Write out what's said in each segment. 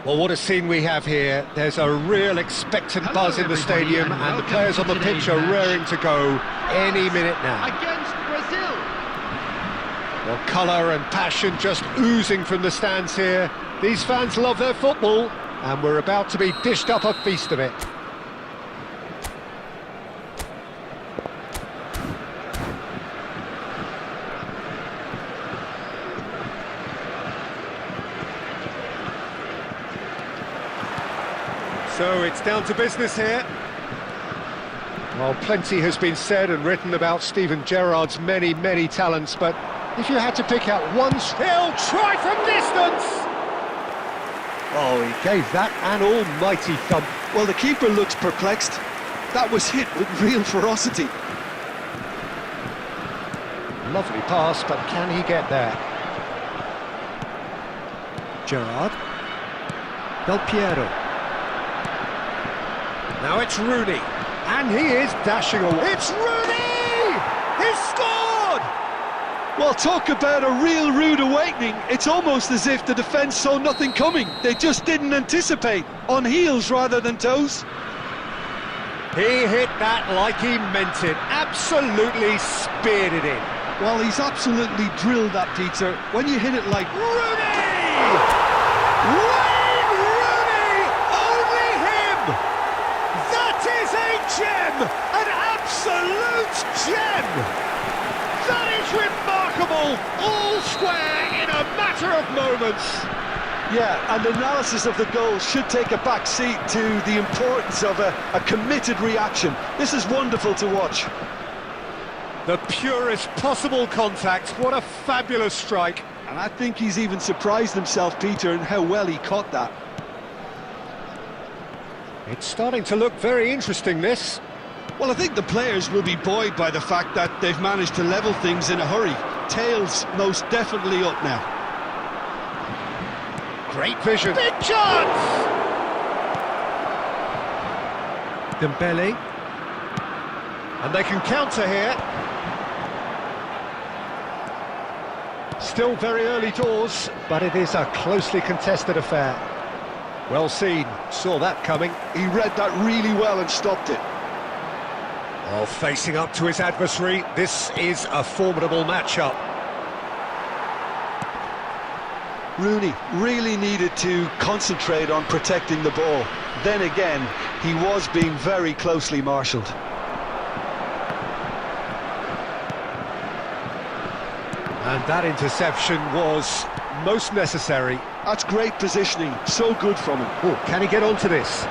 Well, what a scene we have here. There's a real expectant buzz in the stadium, and the players on the pitch are raring to go any minute now. Against Brazil. Well, colour and passion just oozing from the stands here. These fans love their football, and we're about to be dished up a feast of it. So it's down to business here. Well, plenty has been said and written about Steven Gerrard's many, many talents, but if you had to pick out one, he'll try from distance! Oh, he gave that an almighty thump. Well, the keeper looks perplexed. That was hit with real ferocity. Lovely pass, but can he get there? Gerrard. Del Piero. Now it's Rooney, and he is dashing away. It's Rooney! He's scored! Well, talk about a real rude awakening. It's almost as if the defence saw nothing coming. They just didn't anticipate. On heels rather than toes. He hit that like he meant it. Absolutely speared it in. Well, he's absolutely drilled that, Peter. When you hit it like... Rooney! Wayne Rooney! Only him! That is a gem! An absolute gem! That is remarkable! All square in a matter of moments! Yeah, and analysis of the goal should take a back seat to the importance of a committed reaction. This is wonderful to watch. The purest possible contact. What a fabulous strike. And I think he's even surprised himself, Peter, in how well he caught that. It's starting to look very interesting, this. Well, I think the players will be buoyed by the fact that they've managed to level things in a hurry. Tails most definitely up now. Great vision. Big chance! Dembele. And they can counter here. Still very early doors, but it is a closely contested affair. Well seen, saw that coming. He read that really well and stopped it. Oh, facing up to his adversary, this is a formidable matchup. Rooney really needed to concentrate on protecting the ball. Then again, he was being very closely marshalled. And that interception was most necessary. That's great positioning, so good from him. Oh, can he get onto this?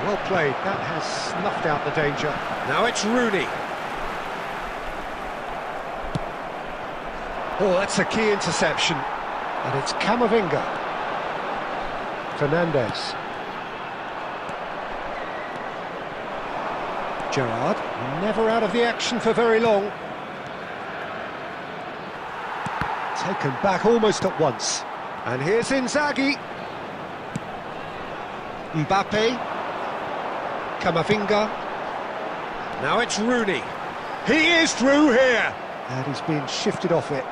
Well played, that has snuffed out the danger. Now it's Rooney. Oh, that's a key interception. And it's Camavinga. Fernandez. Gerrard, never out of the action for very long. Taken back almost at once. And here's Inzaghi. Mbappe. Camavinga. Now it's Rooney. He is through here. And he's been shifted off it.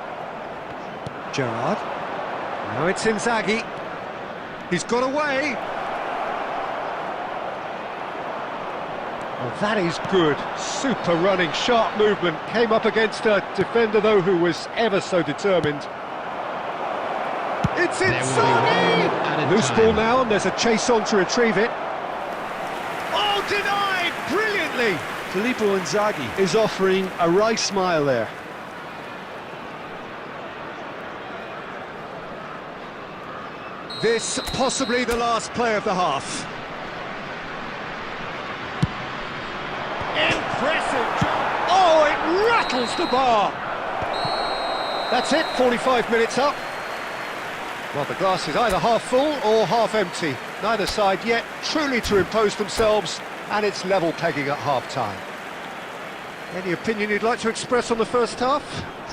Gerrard. Now it's Inzaghi. He's got away. Well, that is good. Super running, sharp movement. Came up against a defender, though, who was ever so determined. It's Inzaghi! Loose ball now, and there's a chase on to retrieve it. Oh, denied! Brilliantly! Filippo Inzaghi is offering a wry smile there. This possibly the last play of the half. Impressive job. Oh, it rattles the bar. That's it, 45 minutes up. Well, the glass is either half full or half empty. Neither side yet truly to impose themselves, and it's level pegging at half-time. Any opinion you'd like to express on the first half?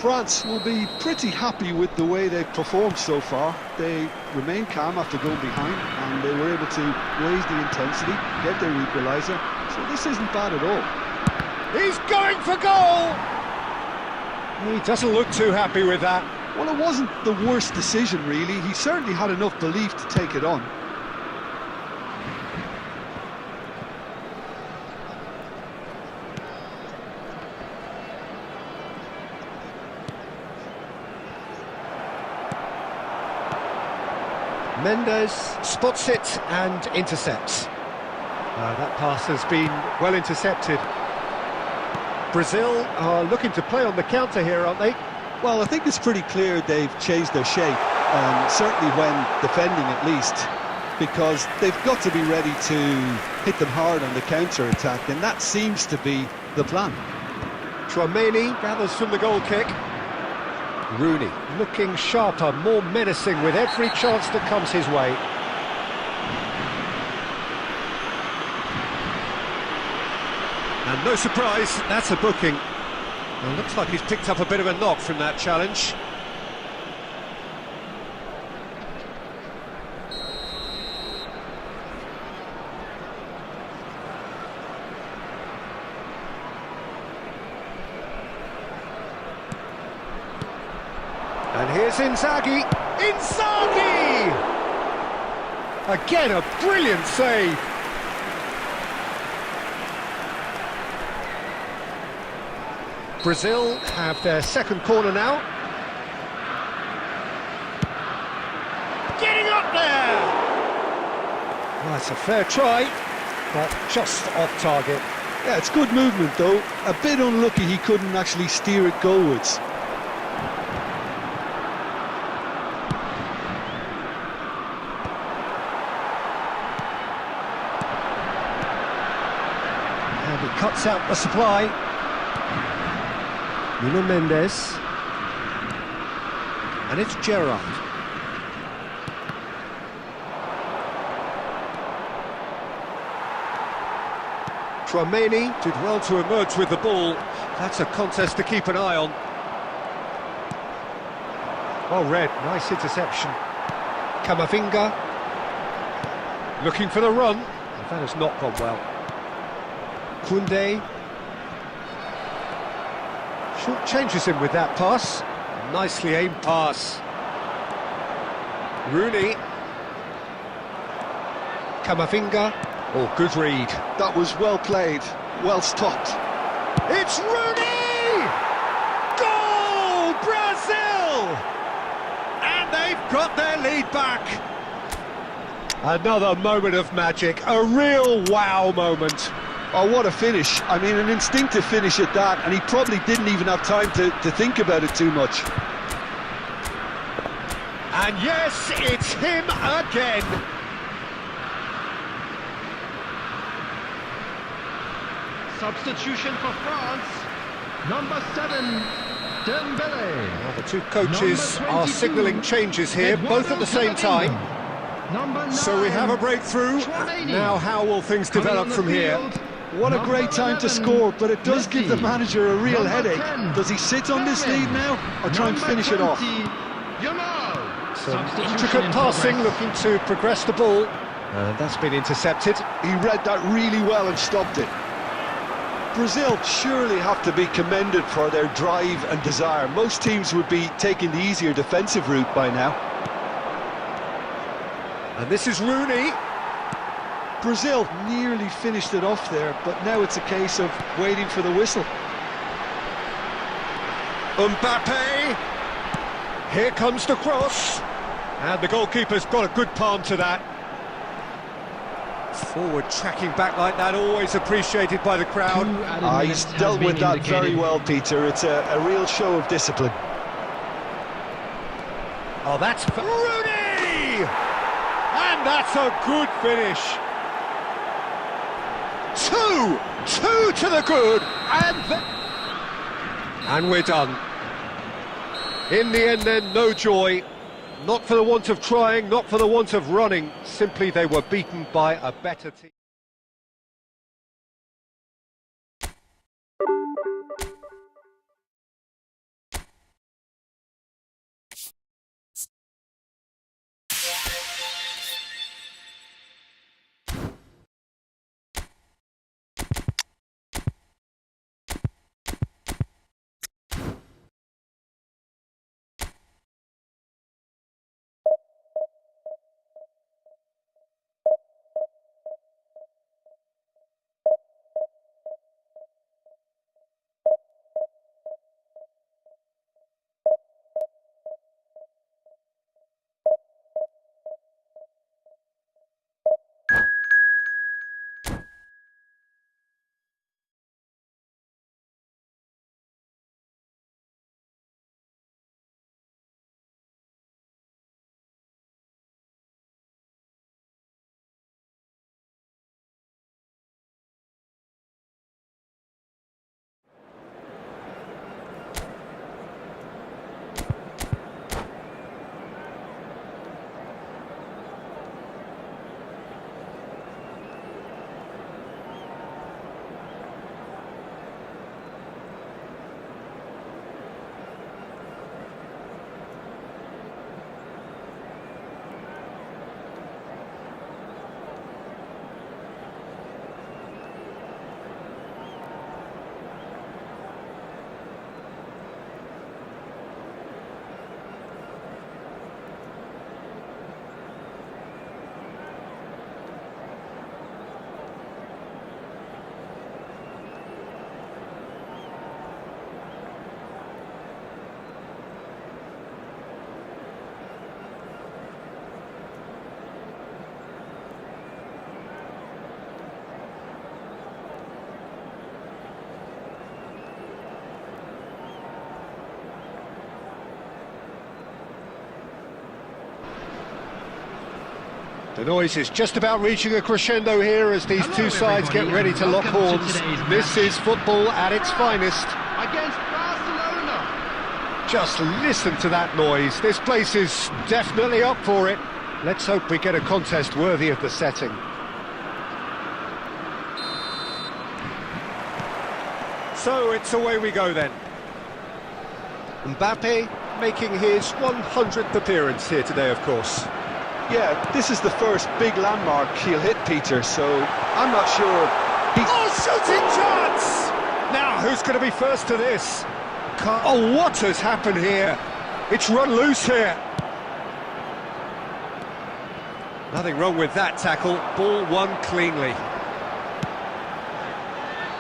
France will be pretty happy with the way they've performed so far. They remained calm after going behind, and they were able to raise the intensity, get their equaliser, so this isn't bad at all. He's going for goal! He doesn't look too happy with that. Well, it wasn't the worst decision, really. He certainly had enough belief to take it on. Mendes spots it and intercepts. That pass has been well intercepted. Brazil are looking to play on the counter here, aren't they? Well, I think it's pretty clear they've changed their shape, certainly when defending at least, because they've got to be ready to hit them hard on the counter-attack, and that seems to be the plan. Tchouaméni gathers from the goal kick. Rooney looking sharper, more menacing with every chance that comes his way. And no surprise, that's a booking. Well, looks like he's picked up a bit of a knock from that challenge. And here's Inzaghi. Inzaghi! Again, a brilliant save. Brazil have their second corner now. Getting up there! Well, that's a fair try, but just off target. Yeah, it's good movement though. A bit unlucky he couldn't actually steer it goalwards. And he cuts out the supply. Nuno Mendes. And it's Gerrard. Tchouaméni did well to emerge with the ball. That's a contest to keep an eye on. Well read, nice interception. Camavinga. Looking for the run. That has not gone well. Koundé. Short changes him with that pass. Nicely aimed pass. Rooney. Camavinga. Oh, good read. That was well played, well stopped. It's Rooney! Goal, Brazil! And they've got their lead back. Another moment of magic, a real wow moment. Oh, what a finish. I mean, an instinctive finish at that, and he probably didn't even have time to think about it too much. And yes, it's him again. Substitution for France, number 7, Dembele. Well, the two coaches are signalling changes here, both at the same time. So we have a breakthrough. Now how will things develop from here? What a great time to score, but it does give the manager a real headache. Does he sit on this lead now, or try and finish it off? Some intricate passing, looking to progress the ball. And that's been intercepted. He read that really well and stopped it. Brazil surely have to be commended for their drive and desire. Most teams would be taking the easier defensive route by now. And this is Rooney. Brazil nearly finished it off there, but now it's a case of waiting for the whistle. Mbappe. Here comes the cross. And the goalkeeper's got a good palm to that. Forward tracking back like that, always appreciated by the crowd. He's dealt with that very well, Peter. It's a real show of discipline. Oh, that's Rooney! And that's a good finish. Two to the good, and we're done. In the end then, no joy. Not for the want of trying, not for the want of running, simply they were beaten by a better team. The noise is just about reaching a crescendo here as these two sides get ready to lock horns. This is football at its finest. Against Barcelona. Just listen to that noise. This place is definitely up for it. Let's hope we get a contest worthy of the setting. So it's away we go then. Mbappe making his 100th appearance here today, of course. Yeah, this is the first big landmark he'll hit, Peter, so I'm not sure Oh, shooting chance! Now, who's going to be first to this? Oh, what has happened here? It's run loose here. Nothing wrong with that tackle. Ball won cleanly.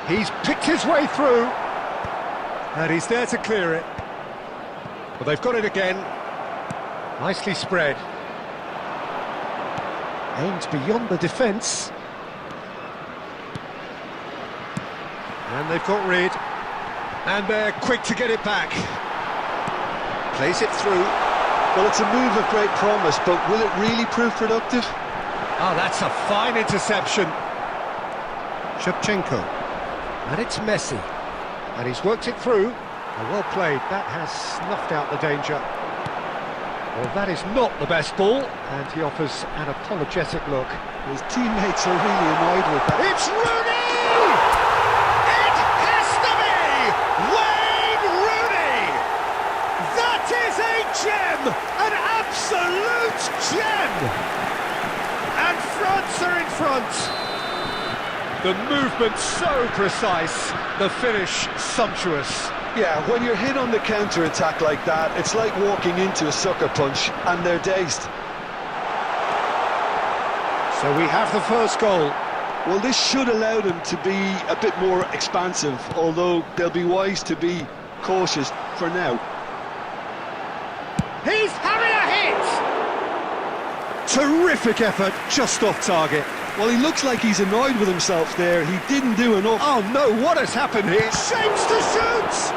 He's picked his way through. And he's there to clear it. Well, they've got it again. Nicely spread. Aimed beyond the defence. And they've got rid. And they're quick to get it back. Plays it through. Well, it's a move of great promise, but will it really prove productive? Oh, that's a fine interception. Shevchenko. And it's Messi. And he's worked it through. Well played. That has snuffed out the danger. Well, that is not the best ball. And he offers an apologetic look. His teammates are really annoyed with that. It's Rooney! It has to be Wayne Rooney! That is a gem! An absolute gem! And France are in front. The movement so precise, the finish sumptuous. Yeah, when you're hit on the counter-attack like that, it's like walking into a sucker punch, and they're dazed. So we have the first goal. Well, this should allow them to be a bit more expansive, although they'll be wise to be cautious for now. He's having a hit! Terrific effort, just off target. Well, he looks like he's annoyed with himself there. He didn't do enough. Oh no, what has happened here? Shapes to shoot!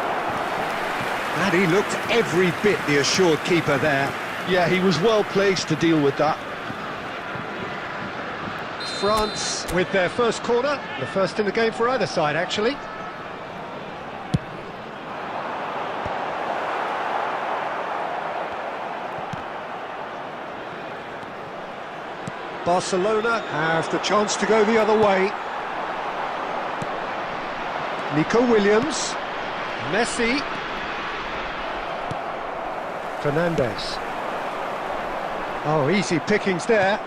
And he looked every bit the assured keeper there. Yeah, he was well placed to deal with that. France with their first corner, the first in the game for either side actually. Barcelona have the chance to go the other way. Nico Williams, Messi, Fernandes. Oh, easy pickings there.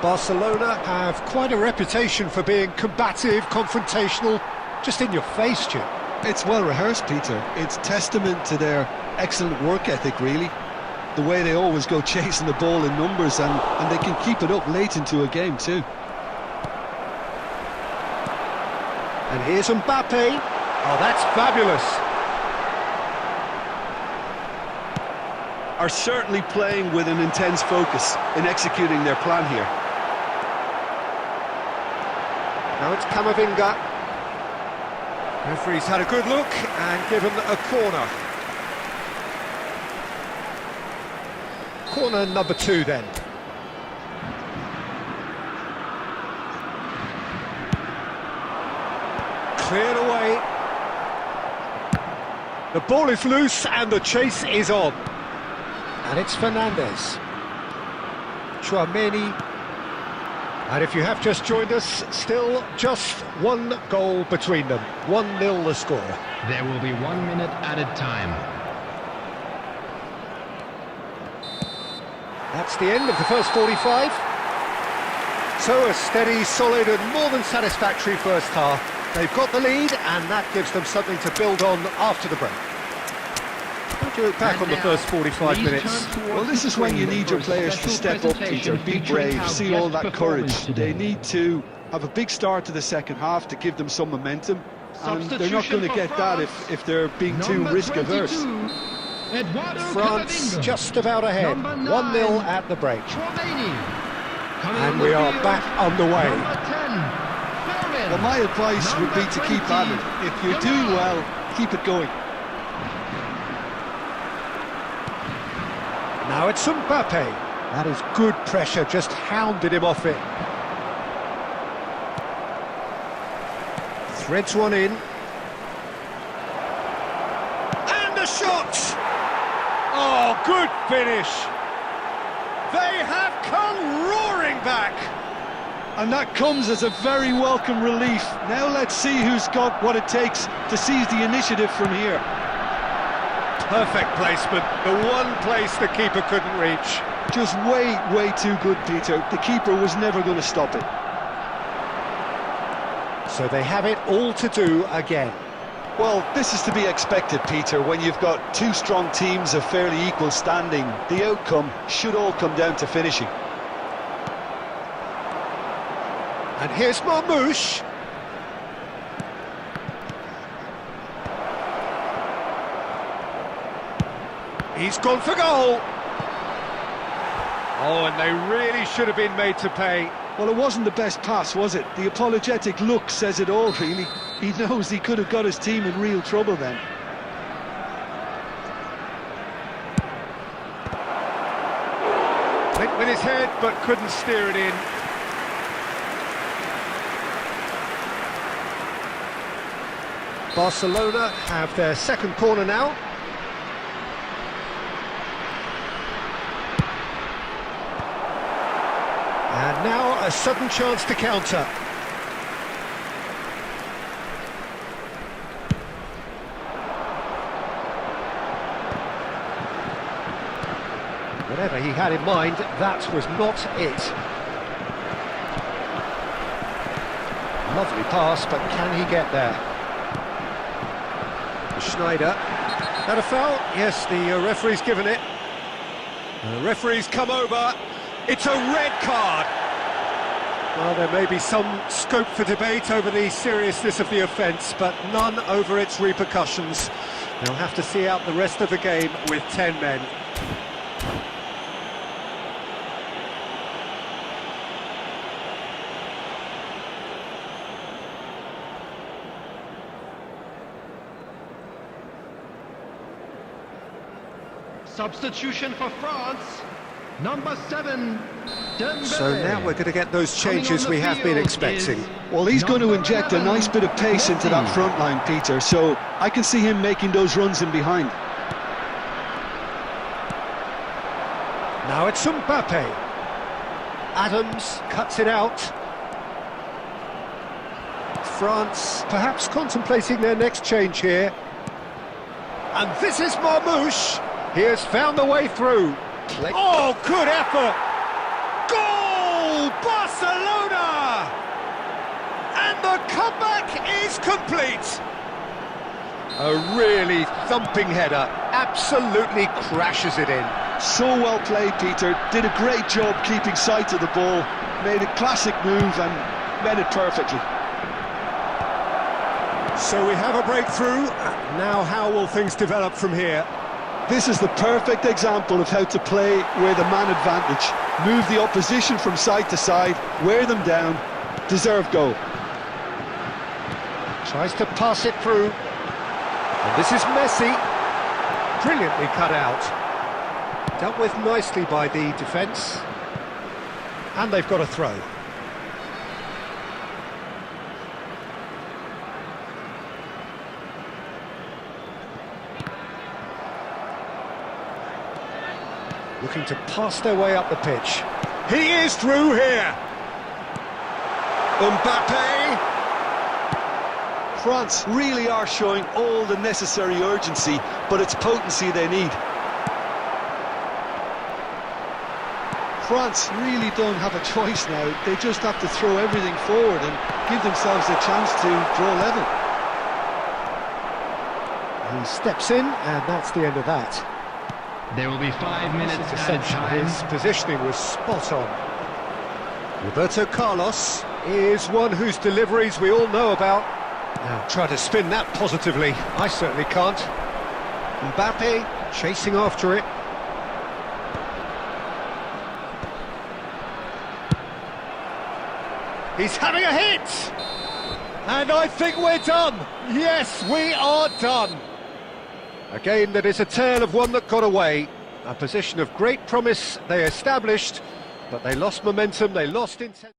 Barcelona have quite a reputation for being combative, confrontational, just in your face, Jim. It's well rehearsed, Peter. It's testament to their excellent work ethic, really. The way they always go chasing the ball in numbers, and they can keep it up late into a game too. And here's Mbappe. Oh, that's fabulous. Are certainly playing with an intense focus in executing their plan here. Now it's Camavinga. Referee's had a good look and given a corner. Corner number 2 then. Cleared away. The ball is loose and the chase is on. And it's Fernandes. Chouameni. And if you have just joined us, still just one goal between them. 1-0 the score. There will be 1 minute added time. That's the end of the first 45. So a steady, solid and more than satisfactory first half. They've got the lead and that gives them something to build on after the break. How do you look back on the first 45 minutes? Well, this is when you need your players to step up, Peter, be brave, see all that courage. They need to have a big start to the second half to give them some momentum, and they're not going to get that if they're being too risk-averse. France just about ahead, 1-0 at the break. And we are back underway. Well, my advice would be to keep at it. If you're doing well, keep it going. Now it's Mbappe. That is good pressure, just hounded him off it. Threads one in. And a shot! Oh, good finish! They have come roaring back! And that comes as a very welcome relief. Now let's see who's got what it takes to seize the initiative from here. Perfect placement, the one place the keeper couldn't reach. Just way too good, Peter. The keeper was never going to stop it. So they have it all to do again. Well, this is to be expected, Peter. When you've got two strong teams of fairly equal standing, the outcome should all come down to finishing. And here's Marmouche. He's gone for goal. Oh, and they really should have been made to pay. Well, it wasn't the best pass, was it? The apologetic look says it all, really. He knows he could have got his team in real trouble then. Went with his head, but couldn't steer it in. Barcelona have their second corner now. And now a sudden chance to counter. Whatever he had in mind, that was not it. Lovely pass, but can he get there? Schneider. That a foul? Yes, the referee's given it. The referee's come over. It's a red card. Well, there may be some scope for debate over the seriousness of the offence, but none over its repercussions. They'll have to see out the rest of the game with 10 men. Substitution for France, number 7, Dembele. So now we're going to get those changes we have been expecting. Well, he's going to inject a nice bit of pace into that front line, Peter, so I can see him making those runs in behind. Now it's Mbappe. Adams cuts it out. France perhaps contemplating their next change here. And this is Marmouche. He has found the way through. Oh, good effort! Goal! Barcelona! And the comeback is complete. A really thumping header. Absolutely crashes it in. So well played, Peter. Did a great job keeping sight of the ball. Made a classic move and read it perfectly. So we have a breakthrough. Now how will things develop from here? This is the perfect example of how to play with a man advantage. Move the opposition from side to side, wear them down, deserve goal. Tries to pass it through. And this is Messi. Brilliantly cut out. Dealt with nicely by the defence. And they've got a throw. Looking to pass their way up the pitch. He is through here. Mbappe. France really are showing all the necessary urgency, but it's potency they need. France really don't have a choice now. They just have to throw everything forward and give themselves a chance to draw level. He steps in, and that's the end of that. There will be 5 minutes added time. His positioning was spot on. Roberto Carlos is one whose deliveries we all know about. Now try to spin that positively. I certainly can't. Mbappe chasing after it. He's having a hit! And I think we're done. Yes, we are done. A game that is a tale of one that got away. A position of great promise they established, but they lost momentum, they lost intent.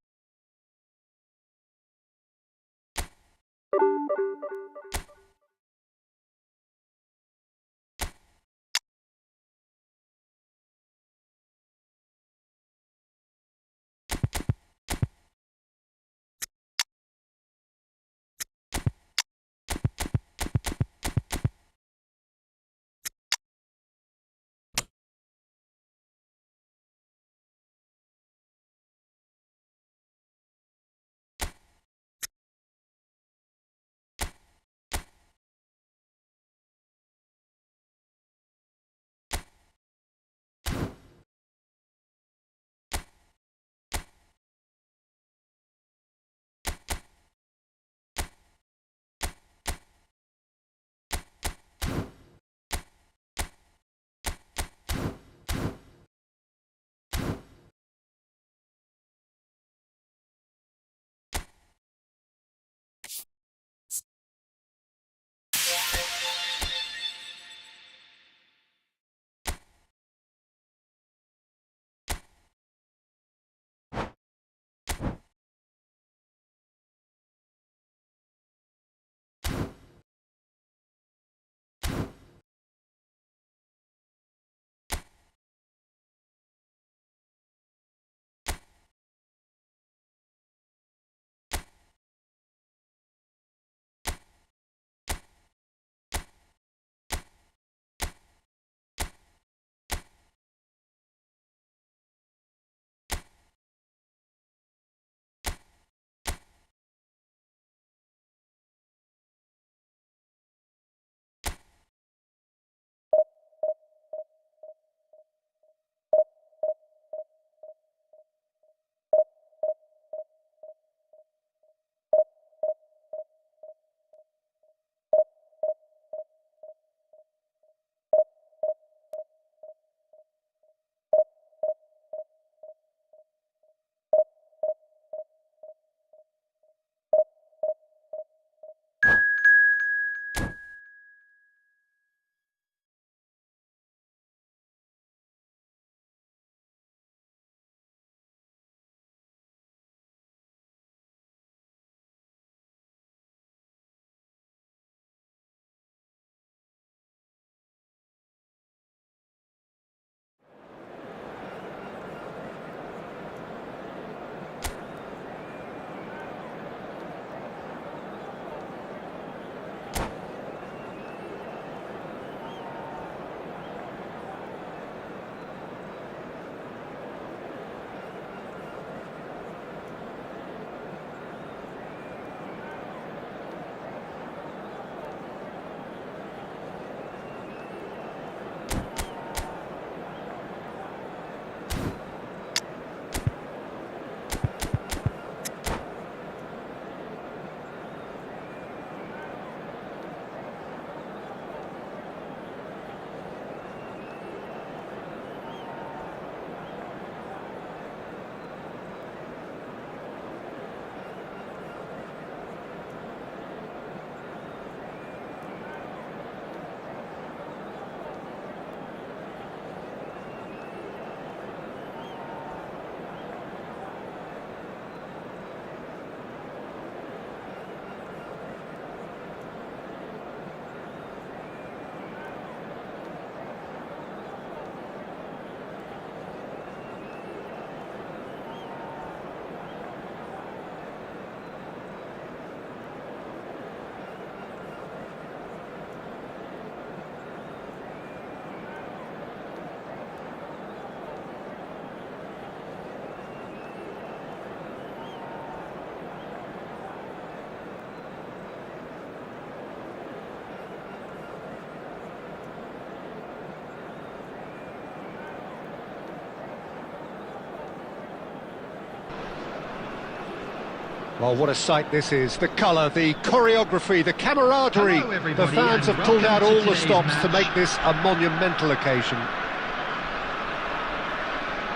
Well, what a sight this is. The colour, the choreography, the camaraderie. Hello, The everybody, fans and have pulled out welcome to all the today's stops to match. make this a monumental occasion.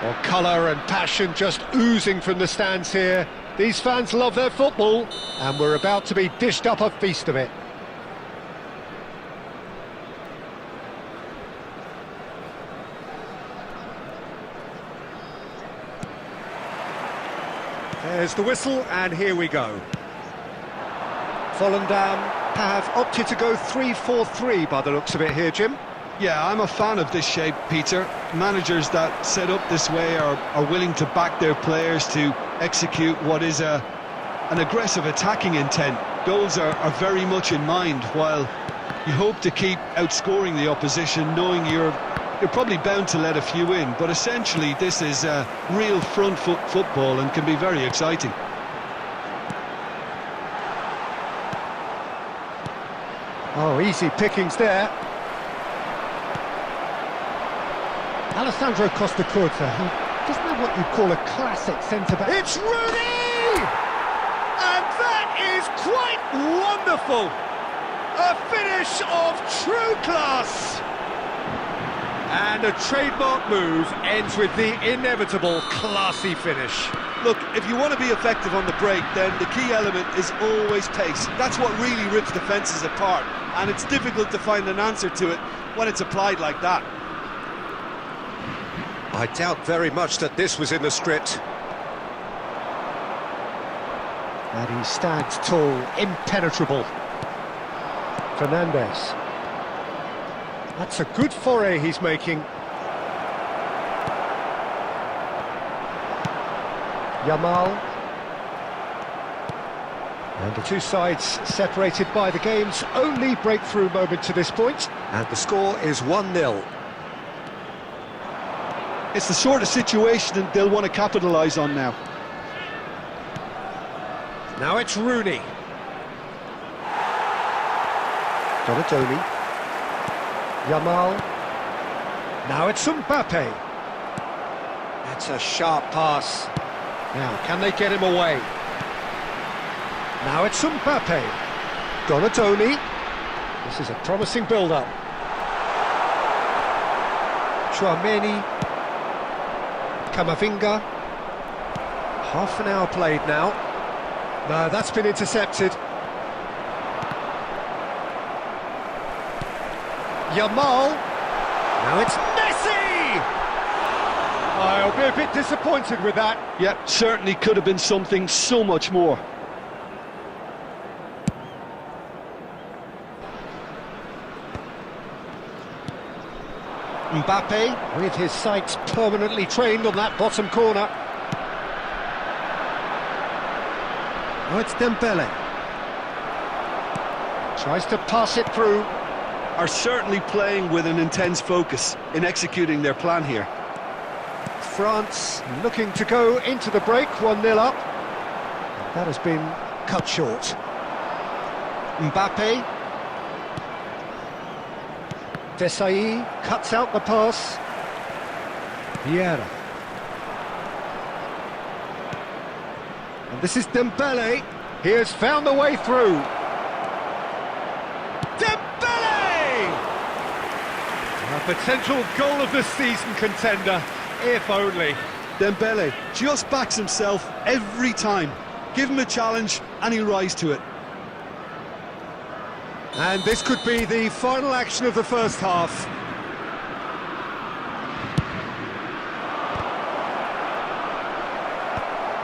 Well, colour and passion just oozing from the stands here. These fans love their football, and we're about to be dished up a feast of it. There's the whistle, and here we go. Volendam have opted to go 3-4-3 by the looks of it here, Jim. Yeah, I'm a fan of this shape, Peter. Managers that set up this way are willing to back their players to execute what is an aggressive attacking intent. Goals are very much in mind, while you hope to keep outscoring the opposition, knowing you're probably bound to let a few in. But essentially, this is real front foot football and can be very exciting. Oh, easy pickings there. Alessandro Costa Curta, he doesn't have what you'd call a classic centre-back. It's Rooney! And that is quite wonderful! A finish of true class! And a trademark move ends with the inevitable classy finish. Look, if you want to be effective on the break, then the key element is always pace. That's what really rips defences apart, and it's difficult to find an answer to it when it's applied like that. I doubt very much that this was in the script. And he stands tall, impenetrable. Fernandes. That's a good foray he's making. Yamal. And the two sides separated by the game's only breakthrough moment to this point. And the score is 1-0. It's the sort of situation that they'll want to capitalise on now. Now it's Rooney. Donatoni. Yamal. Now it's Mbappe. That's a sharp pass. Now, can they get him away? Now it's Mbappe. Donatoni. This is a promising build-up. Chouameni. Camavinga. Half an hour played now. No, that's been intercepted. Yamal. Now it's Messi! I'll be a bit disappointed with that. Yep, certainly could have been something so much more. Mbappe, with his sights permanently trained on that bottom corner. Oh, it's Dembele. Tries to pass it through. Are certainly playing with an intense focus in executing their plan here. France looking to go into the break, 1-0 up. That has been cut short. Mbappe. Desailly cuts out the pass. Vieira. And this is Dembele. He has found the way through. Dembele! A potential goal of the season contender, if only. Dembele just backs himself every time. Give him a challenge and he'll rise to it. And this could be the final action of the first half.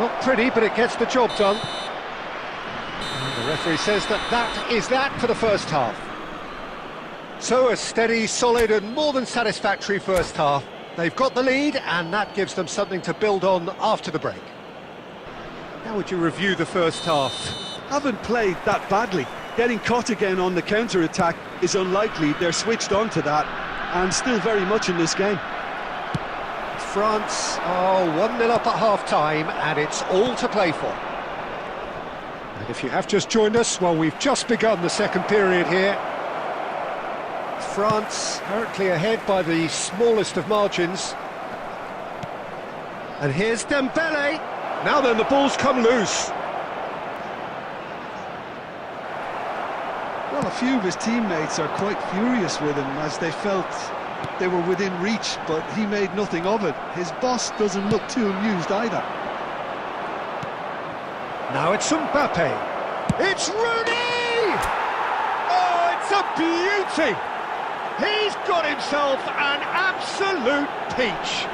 Not pretty, but it gets the job done. And the referee says that is that for the first half. So a steady, solid and more than satisfactory first half. They've got the lead and that gives them something to build on after the break. How would you review the first half? Haven't played that badly. Getting caught again on the counter-attack is unlikely. They're switched on to that and still very much in this game. France are 1-0 up at half-time and it's all to play for. And if you have just joined us, well, we've just begun the second period here. France currently ahead by the smallest of margins. And here's Dembele. Now then, the ball's come loose. few of his teammates are quite furious with him as they felt they were within reach, but he made nothing of it. His boss doesn't look too amused either. Now it's Mbappe. It's Rooney! Oh, it's a beauty! He's got himself an absolute peach.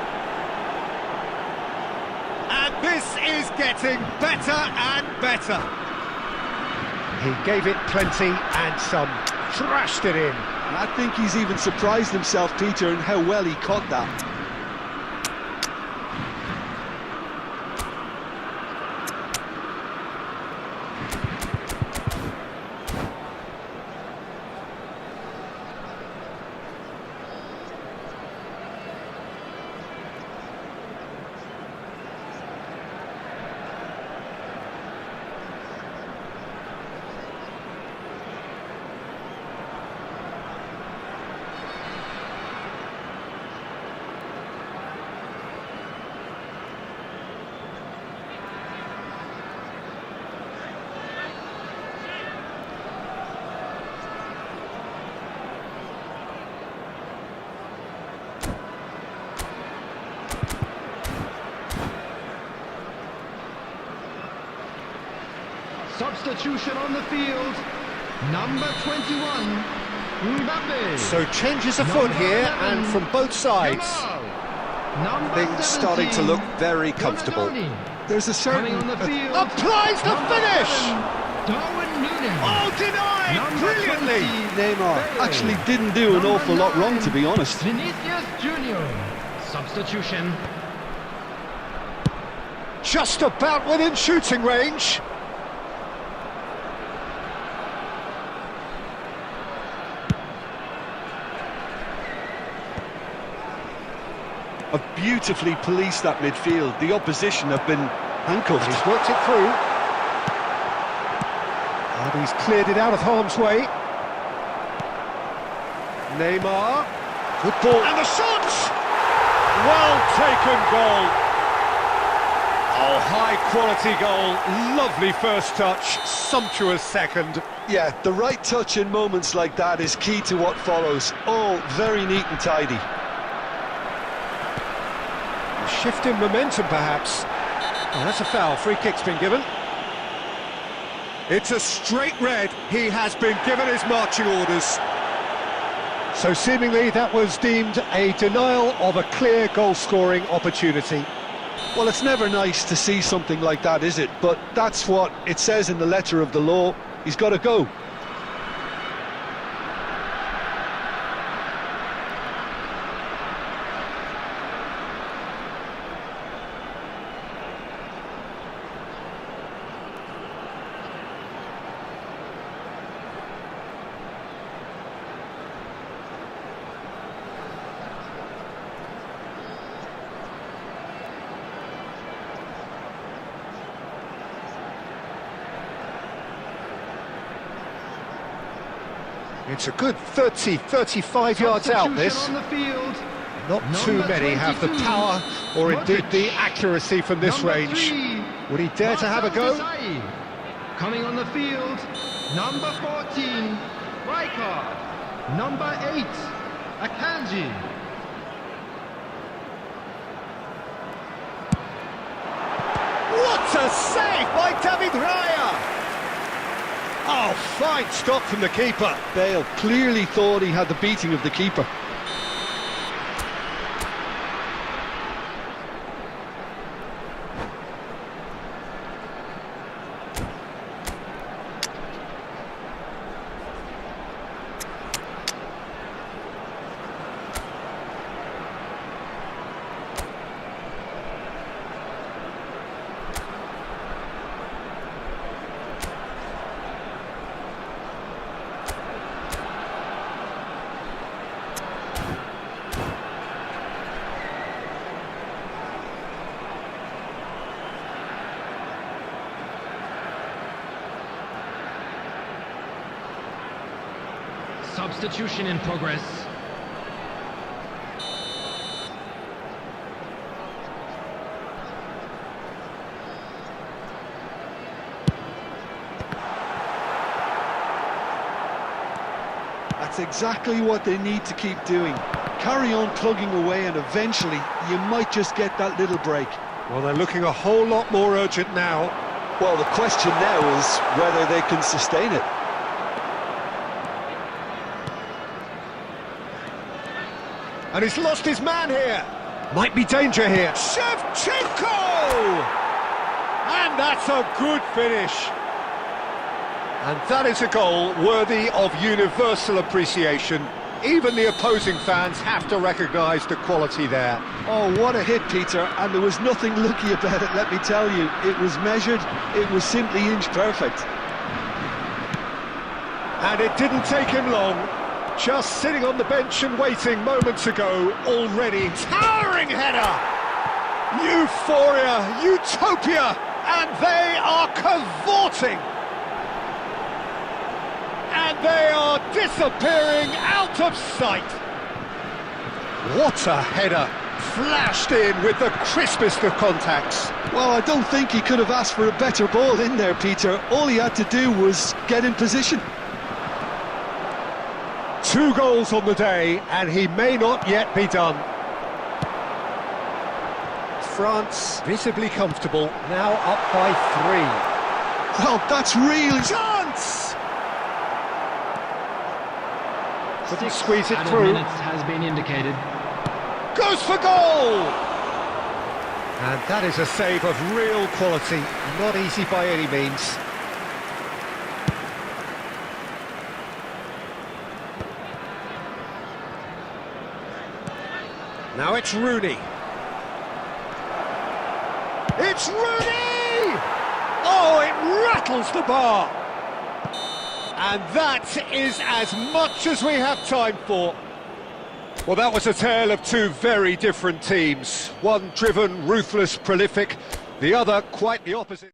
And this is getting better and better. He gave it plenty and some, thrashed it in. And I think he's even surprised himself, Peter, in how well he caught that. Substitution on the field. Number 21, Mbappe. So changes afoot here, and from both sides. Things starting to look very comfortable. There's a certain... Applies the finish! Oh, denied brilliantly! Neymar actually didn't do an awful lot wrong, to be honest. Vinicius Junior. Substitution. Just about within shooting range. Have beautifully policed that midfield. The opposition have been handcuffed. He's worked it through. And he's cleared it out of harm's way. Neymar. Good ball. And the shot! Well taken goal. Oh, high quality goal. Lovely first touch. Sumptuous second. Yeah, the right touch in moments like that is key to what follows. All very neat and tidy. Shift in momentum, perhaps. Oh, that's a foul. Free kick's been given. It's a straight red. He has been given his marching orders. So seemingly that was deemed a denial of a clear goal-scoring opportunity. Well, it's never nice to see something like that, is it? But that's what it says in the letter of the law. He's got to go. It's a good 30, 35 yards out, this. On the field. Not too many have the power or indeed the accuracy from this range. Would he dare to have a go? Coming on the field, number 14, Rijkaard. Number 8, Akanji. What a save by David Raya! Oh, fine stop from the keeper. Bale clearly thought he had the beating of the keeper. Substitution in progress. That's exactly what they need to keep doing. Carry on plugging away and eventually you might just get that little break. Well, they're looking a whole lot more urgent now. Well, the question now is whether they can sustain it. And he's lost his man here. Might be danger here. Shevchenko! And that's a good finish. And that is a goal worthy of universal appreciation. Even the opposing fans have to recognise the quality there. Oh, what a hit, Peter, and there was nothing lucky about it, let me tell you. It was measured, it was simply inch perfect. And it didn't take him long. Just sitting on the bench and waiting moments ago, already towering header! Euphoria, utopia, and they are cavorting! And they are disappearing out of sight! What a header! Flashed in with the crispest of contacts. Well, I don't think he could have asked for a better ball in there, Peter. All he had to do was get in position. 2 goals on the day, and he may not yet be done. France visibly comfortable, now up by 3. Well, that's real Chance! Couldn't squeeze it Added through. minutes has been indicated. Goes for goal! And that is a save of real quality, not easy by any means. Now it's Rooney. It's Rooney! Oh, it rattles the bar! And that is as much as we have time for. Well, that was a tale of 2 very different teams. One driven, ruthless, prolific. The other quite the opposite.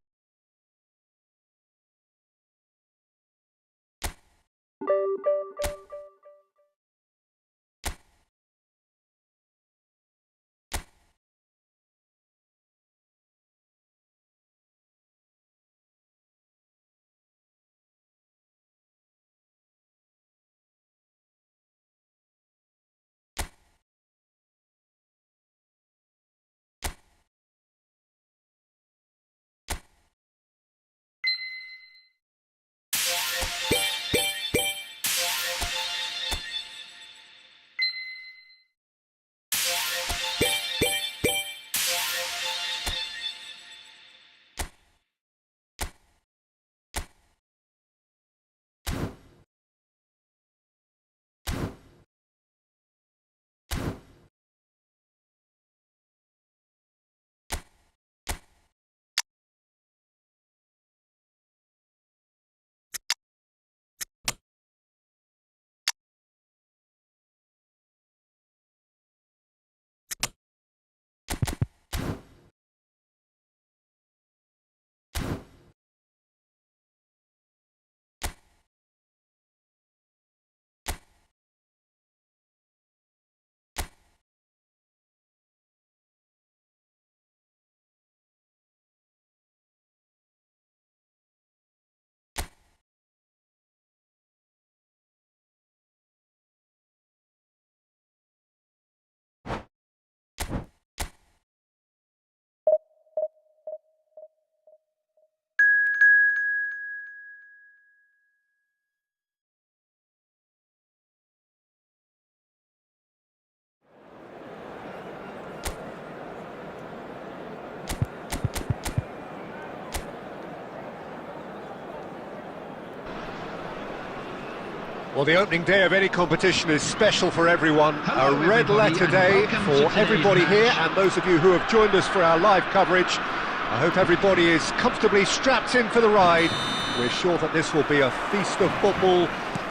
Well, the opening day of any competition is special for everyone. Hello, A red letter day welcome for to today's everybody match. here and those of you who have joined us for our live coverage. I hope everybody is comfortably strapped in for the ride. We're sure that this will be a feast of football,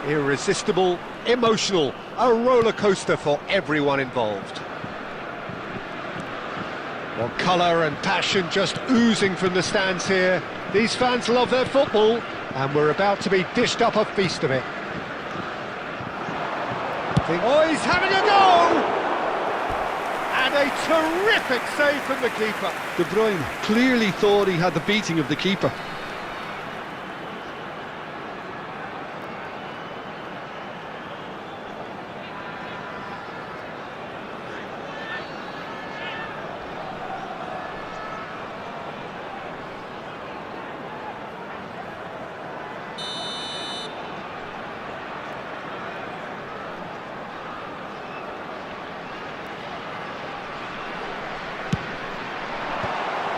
irresistible, emotional, a roller coaster for everyone involved. Well, colour and passion just oozing from the stands here. These fans love their football, and we're about to be dished up a feast of it. Oh, he's having a go! And a terrific save from the keeper. De Bruyne clearly thought he had the beating of the keeper.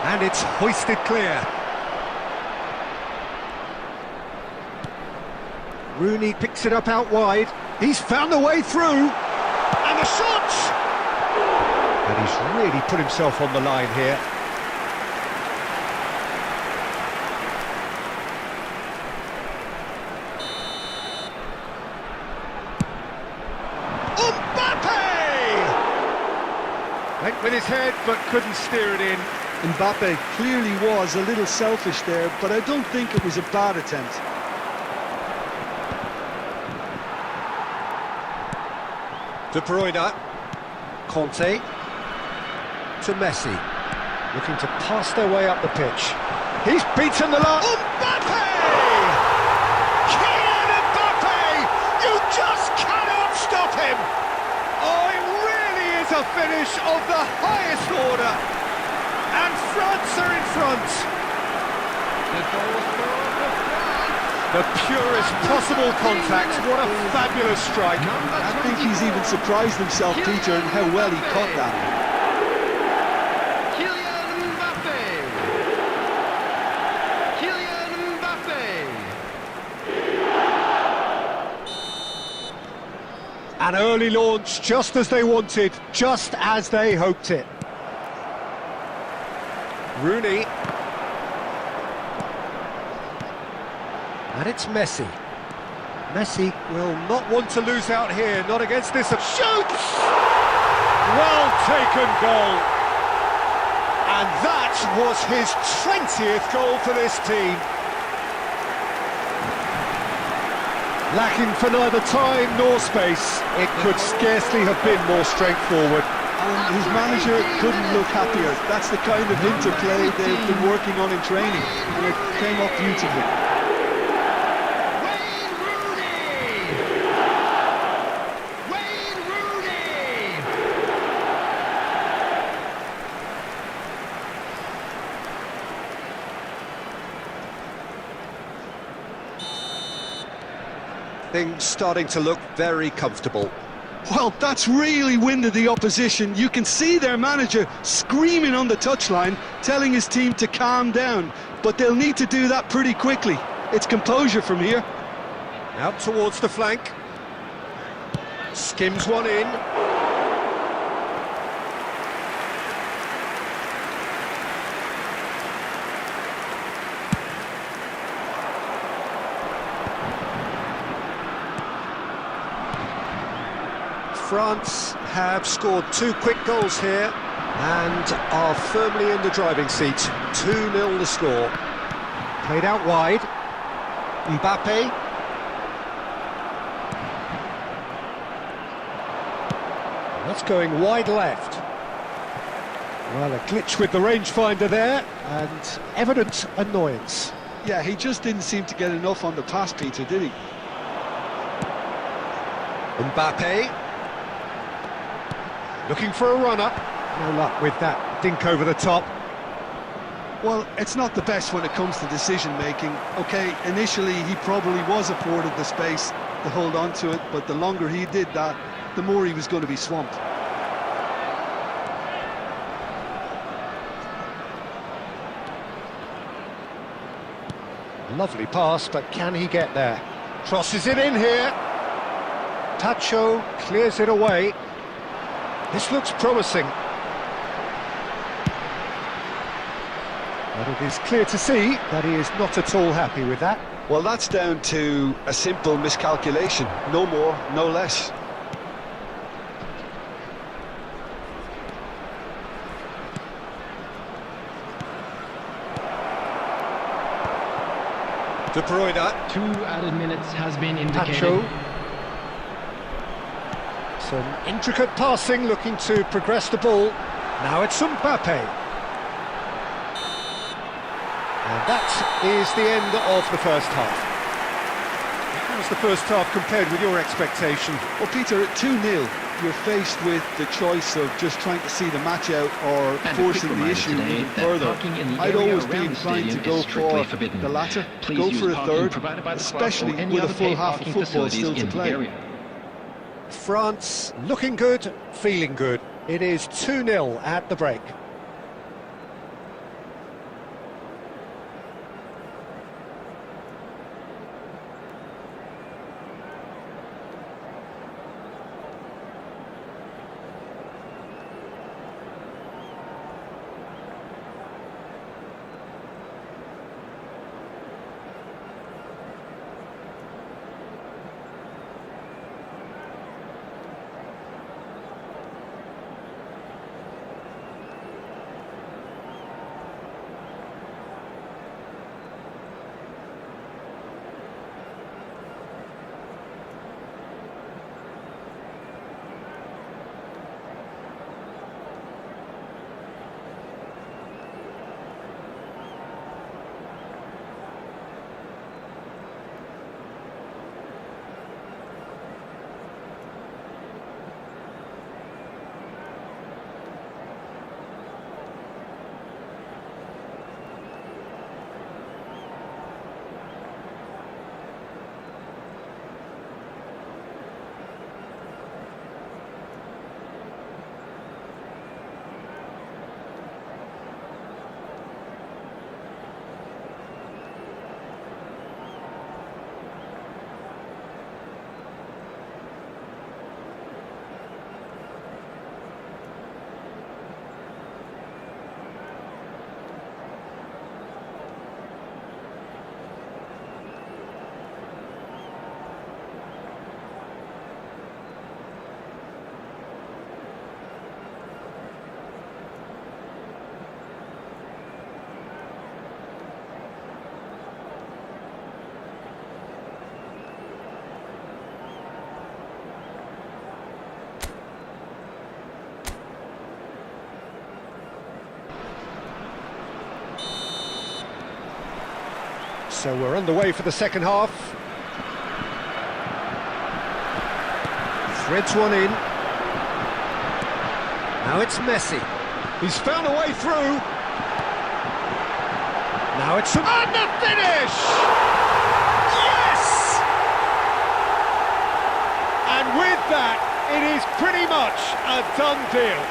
And it's hoisted clear. Rooney picks it up out wide. He's found the way through. And the shot! And he's really put himself on the line here. Went with his head, but couldn't steer it in. Mbappe clearly was a little selfish there, but I don't think it was a bad attempt. De Bruyne. Conte. To Messi. Looking to pass their way up the pitch. He's beaten the line. Mbappe! Kylian Mbappe! You just cannot stop him! Oh, it really is a finish of the highest order. And France are in front. The goal scorer for France. The purest possible contact. What a fabulous strike. I think he's even surprised himself, Peter, in how well he caught that. Kylian Mbappe. Kylian Mbappe. An early launch, just as they wanted, just as they hoped it. Rooney. And it's Messi. Messi will not want to lose out here, not against this. Shoots! Well taken goal. And that was his 20th goal for this team. Lacking for neither time nor space, it could scarcely have been more straightforward. And his manager couldn't look happier. That's the kind of interplay they've been working on in training, and it came off beautifully. Wayne Rooney. Wayne Rooney. Things starting to look very comfortable. Well, that's really winded the opposition. You can see their manager screaming on the touchline, telling his team to calm down. But they'll need to do that pretty quickly. It's composure from here. Out towards the flank. Skims one in. France have scored 2 quick goals here and are firmly in the driving seat. 2-0 the score. Played out wide. Mbappe. That's going wide left. Well, a glitch with the rangefinder there and evident annoyance. Yeah, he just didn't seem to get enough on the pass, Peter, did he? Mbappe. Looking for a run-up. No luck with that dink over the top. Well, it's not the best when it comes to decision-making. OK, initially he probably was afforded the space to hold on to it, but the longer he did that, the more he was going to be swamped. Lovely pass, but can he get there? Crosses it in here. Tacho clears it away. This looks promising. But it is clear to see that he is not at all happy with that. Well, that's down to a simple miscalculation. No more, no less. De Bruyne. 2 added minutes has been indicated. Tacho. Some intricate passing, looking to progress the ball. Now it's Mbappe. And that is the end of the first half. How's the first half compared with your expectation? Well, Peter, at 2-0, you're faced with the choice of just trying to see the match out or forcing the issue even further. I'd always be inclined to go for the latter, go for a third, especially with a full half of football still to play. France looking good, feeling good. It is 2-0 at the break. So we're underway for the second half. Threads one in. Now it's Messi. He's found a way through. Now it's... And the finish! Yes! And with that, it is pretty much a done deal.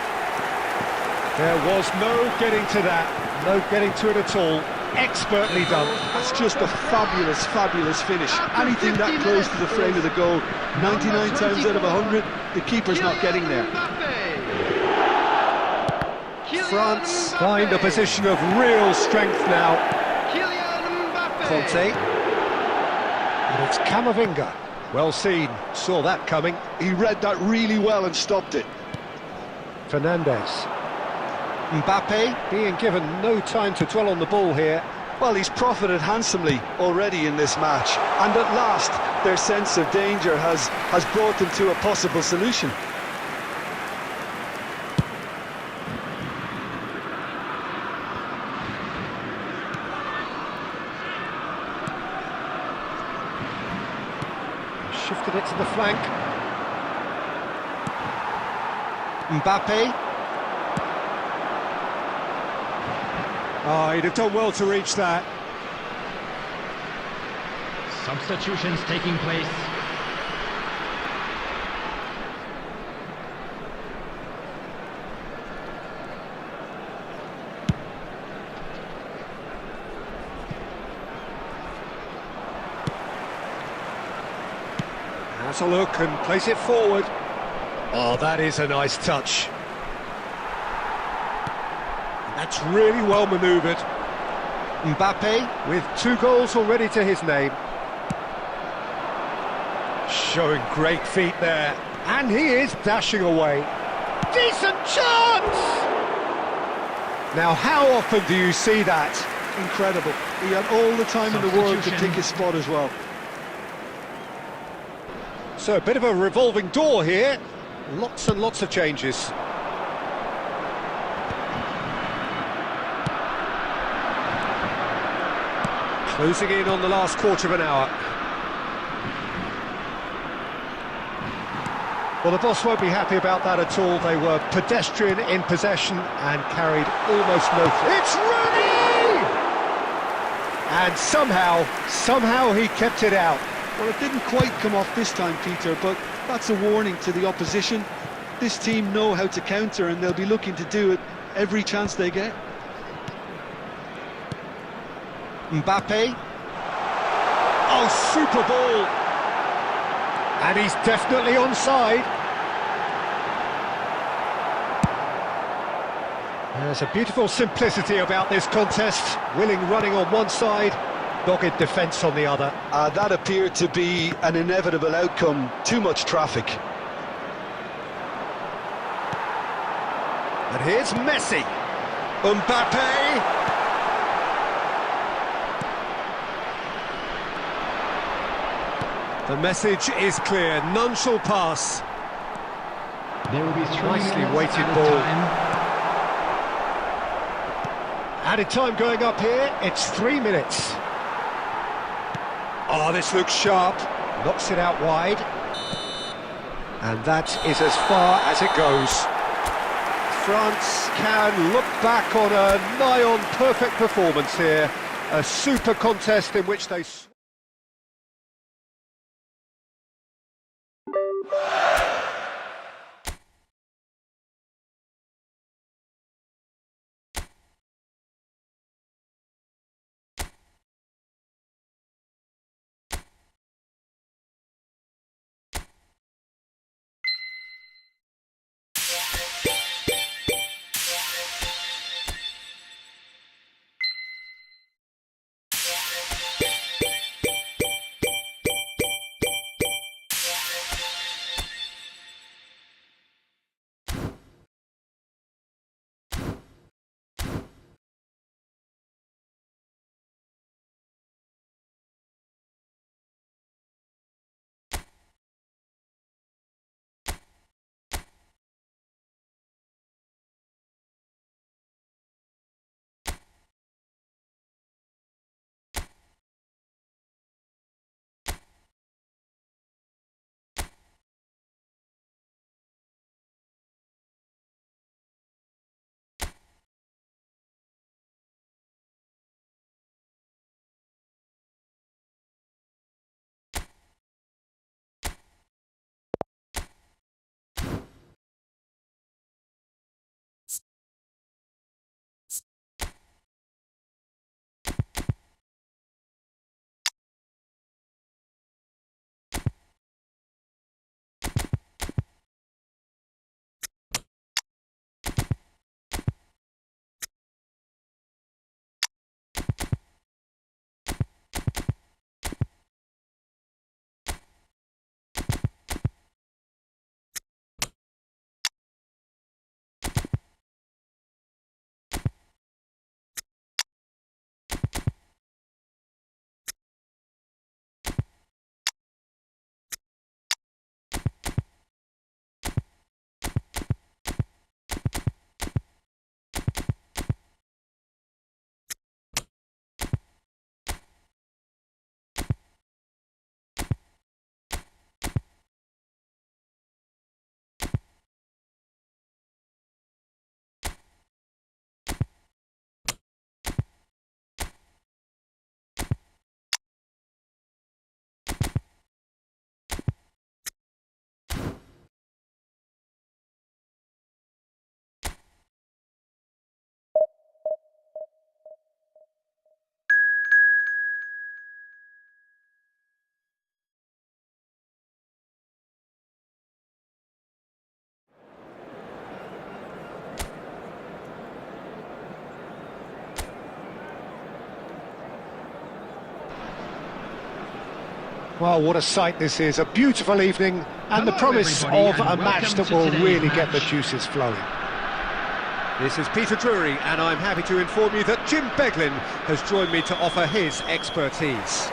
There was no getting to that, no getting to it at all. Expertly done. That's just a fabulous, fabulous finish. Anything that close to the frame of the goal, 99 times out of 100, the keeper's not getting there. France find a position of real strength now. Conte. And it's Camavinga. Well seen, saw that coming. He read that really well and stopped it. Fernandez. Mbappe being given no time to dwell on the ball here. Well, he's profited handsomely already in this match, and at last their sense of danger has brought them to a possible solution. Shifted it to the flank. Mbappe. Oh, he'd have done well to reach that. Substitutions taking place. Has a look and place it forward. Oh, that is a nice touch. That's really well manoeuvred. Mbappe with 2 goals already to his name. Showing great feet there. And he is dashing away. Decent chance! Now, how often do you see that? Incredible. He had all the time in the world to take his spot as well. So a bit of a revolving door here. Lots and lots of changes. Closing in on the last quarter of an hour. Well, the boss won't be happy about that at all. They were pedestrian in possession and carried almost no... It's Rooney! And somehow he kept it out. Well, it didn't quite come off this time, Peter, but that's a warning to the opposition. This team know how to counter, and they'll be looking to do it every chance they get. Mbappe. Oh, super ball. And he's definitely onside. There's a beautiful simplicity about this contest. Willing running on one side, dogged defence on the other. That appeared to be an inevitable outcome. Too much traffic. And here's Messi. Mbappe. The message is clear. None shall pass. There will be 3 Nicely minutes weighted added ball. time. Added time going up here. It's 3 minutes. Oh, this looks sharp. Knocks it out wide. And that is as far as it goes. France can look back on a nigh-on perfect performance here. A super contest in which they... Well, what a sight this is, a beautiful evening, and the Hello, promise everybody, of and a match welcome that to will today's really get the match. juices flowing. This is Peter Drury, and I'm happy to inform you that Jim Beglin has joined me to offer his expertise.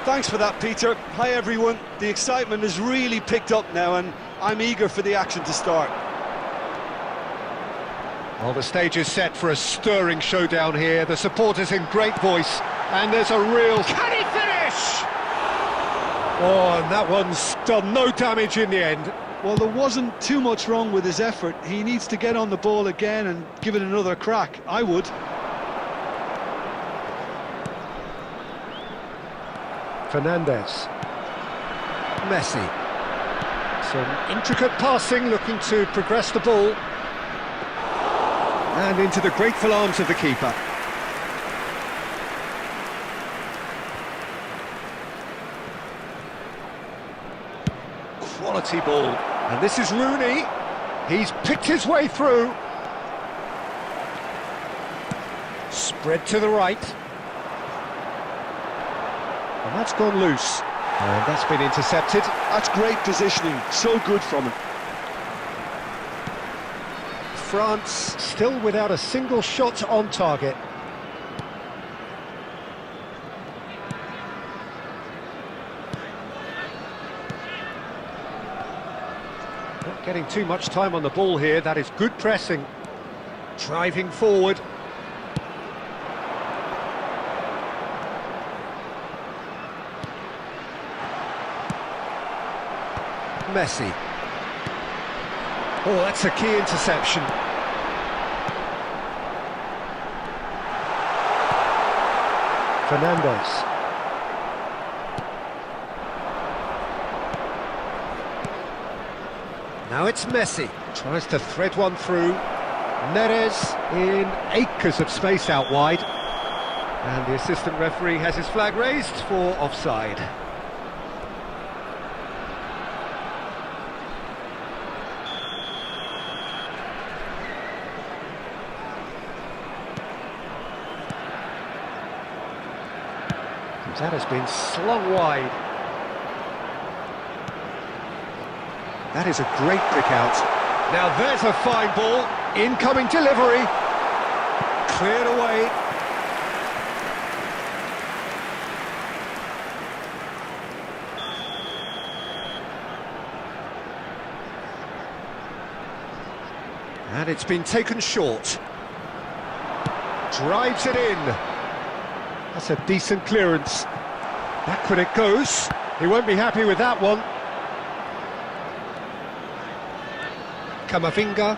Thanks for that, Peter. Hi, everyone. The excitement has really picked up now, and I'm eager for the action to start. Well, the stage is set for a stirring showdown here. The supporters in great voice, and there's a real... Can he finish? Oh, and that one's done no damage in the end. Well, there wasn't too much wrong with his effort. He needs to get on the ball again and give it another crack. I would. Fernandez. Messi. Some intricate passing, looking to progress the ball. And into the grateful arms of the keeper. Quality ball. And this is Rooney. He's picked his way through. Spread to the right. And that's gone loose. And that's been intercepted. That's great positioning. So good from him. France still without a single shot on target. Not getting too much time on the ball here. That is good pressing. Driving forward. Messi. Oh, that's a key interception. Fernandez. Now it's Messi. Tries to thread one through. Neres in acres of space out wide. And the assistant referee has his flag raised for offside. That has been slung wide. That is a great pick out. Now there's a fine ball. Incoming delivery. Cleared away. And it's been taken short. Drives it in. That's a decent clearance. Backward it goes. He won't be happy with that one. Camavinga.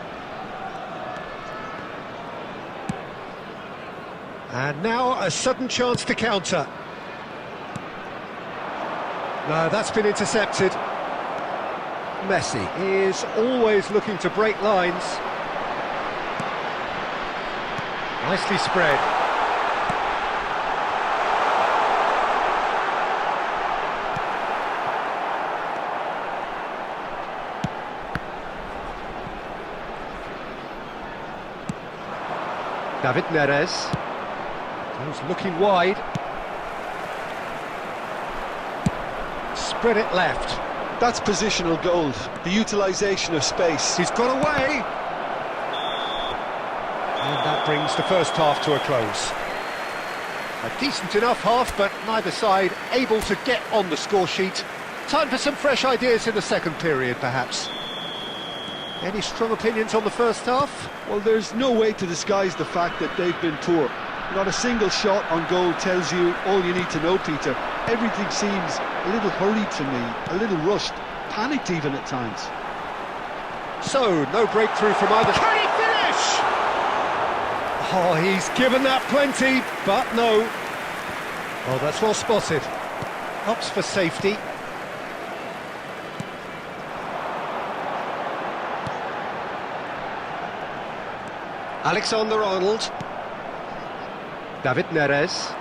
And now a sudden chance to counter. No, that's been intercepted. Messi is always looking to break lines. Nicely spread. David Neres goes looking wide. Spread it left. That's positional gold, the utilisation of space. He's got away. And that brings the first half to a close. A decent enough half, but neither side able to get on the score sheet. Time for some fresh ideas in the second period, perhaps. Any strong opinions on the first half? Well, there's no way to disguise the fact that they've been poor. Not a single shot on goal tells you all you need to know, Peter. Everything seems a little hurried to me, a little rushed, panicked even at times. So, no breakthrough from either. Can he finish? Oh, he's given that plenty, but no. Oh, that's well spotted. Ups for safety. Alexander-Arnold. David Neres.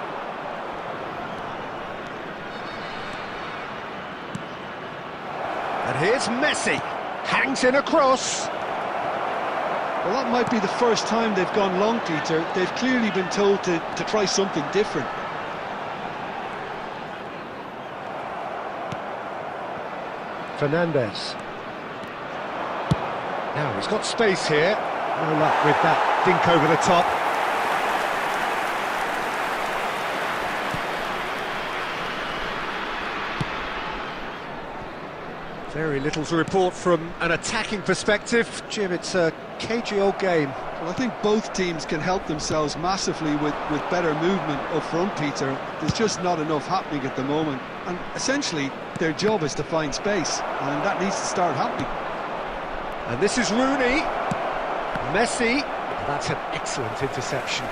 And here's Messi. Hangs in a cross. Well, that might be the first time they've gone long, Peter. They've clearly been told to try something different. Fernandez. Now he's got space here. No luck with that dink over the top. Very little to report from an attacking perspective. Jim, it's a cagey old game. Well, I think both teams can help themselves massively with better movement up front, Peter. There's just not enough happening at the moment. And essentially, their job is to find space, and that needs to start happening. And this is Rooney. Messi. That's an excellent interception.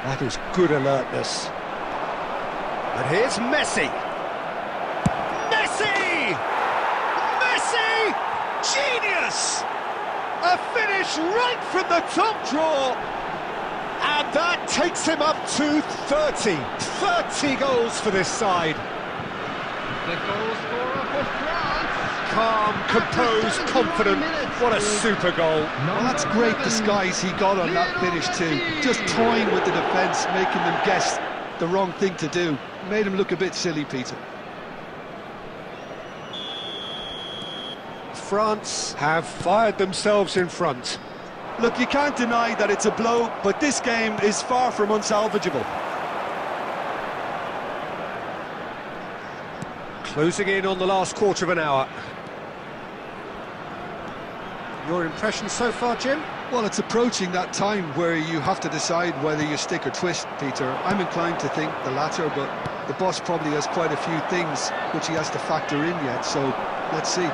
That is good alertness. And here's Messi. Messi! Messi! Genius! A finish right from the top draw. And that takes him up to 30. 30 goals for this side. The goal scorer for France. Calm, composed, confident. What a super goal. Well, that's great disguise he got on that finish too. Just toying with the defence, making them guess the wrong thing to do. Made him look a bit silly, Peter. France have fired themselves in front. Look, you can't deny that it's a blow, but this game is far from unsalvageable. Closing in on the last quarter of an hour. Your impression so far, Jim? Well, it's approaching that time where you have to decide whether you stick or twist, Peter. I'm inclined to think the latter, but the boss probably has quite a few things which he has to factor in yet, so let's see.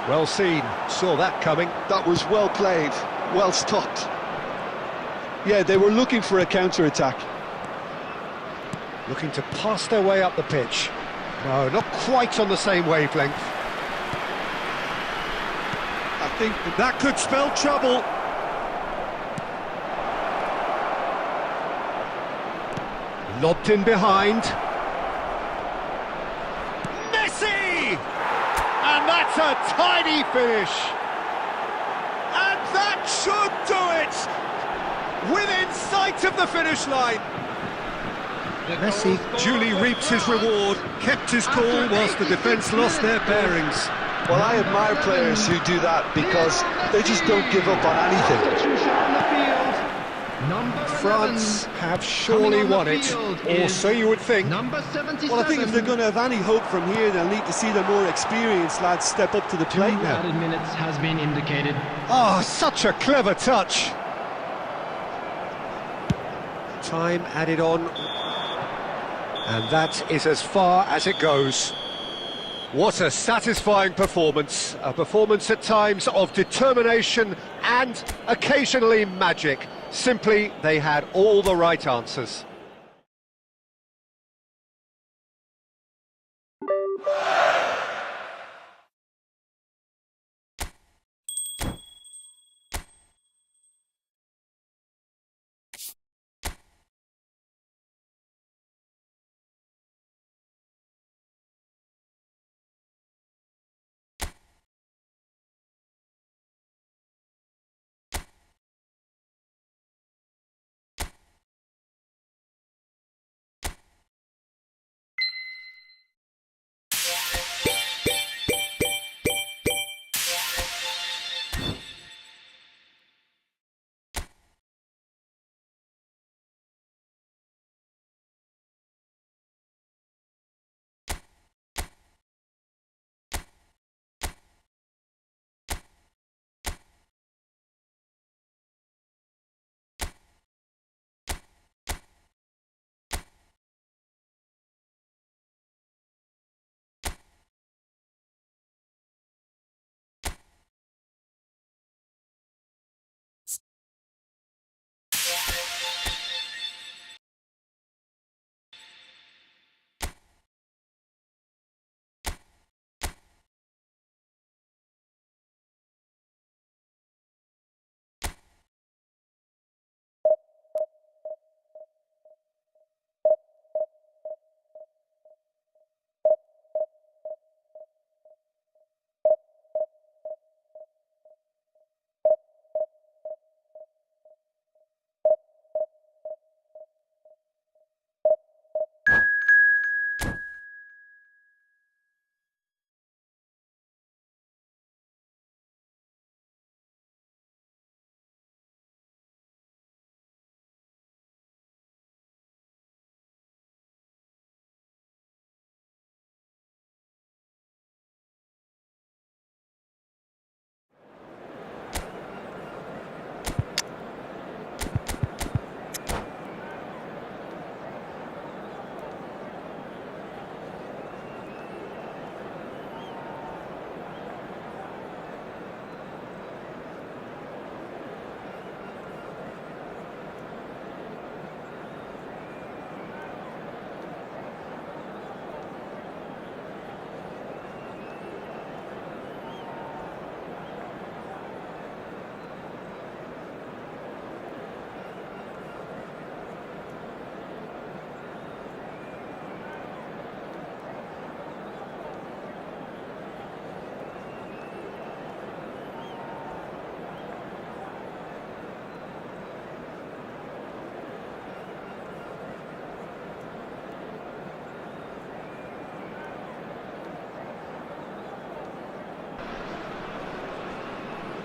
Well seen, saw that coming. That was well played, well stopped. Yeah, they were looking for a counter-attack. Looking to pass their way up the pitch. No, not quite on the same wavelength. I think that could spell trouble. Lobbed in behind. Messi! And that's a tiny finish. And that should do it! Within sight of the finish line. Messi duly reaps his reward, kept his cool whilst the defence lost their bearings. Well, I admire players who do that because they just don't give up on anything. France have surely won it, or so you would think. Well, I think if they're going to have any hope from here, they'll need to see the more experienced lads step up to the plate now. Added minutes has been indicated. Oh, such a clever touch. Time added on. And that is as far as it goes. What a satisfying performance. A performance at times of determination and occasionally magic. Simply, they had all the right answers.